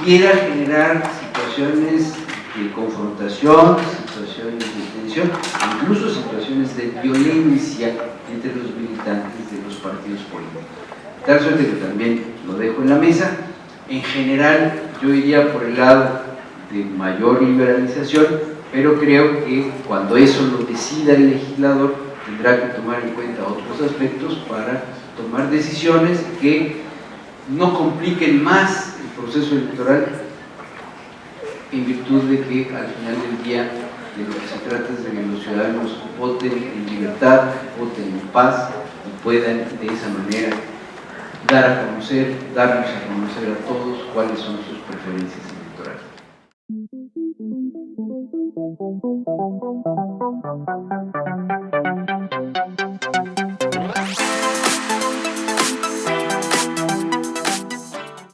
pudiera generar situaciones de confrontación, situaciones de tensión, incluso situaciones de violencia entre los militantes de los partidos políticos. Tal suerte que también lo dejo en la mesa. En general, yo iría por el lado de mayor liberalización, pero creo que cuando eso lo decida el legislador, tendrá que tomar en cuenta otros aspectos para tomar decisiones que no compliquen más el proceso electoral, en virtud de que al final del día de lo que se trata es de que los ciudadanos voten en libertad, voten en paz y puedan de esa manera darnos a conocer a todos cuáles son sus preferencias electorales.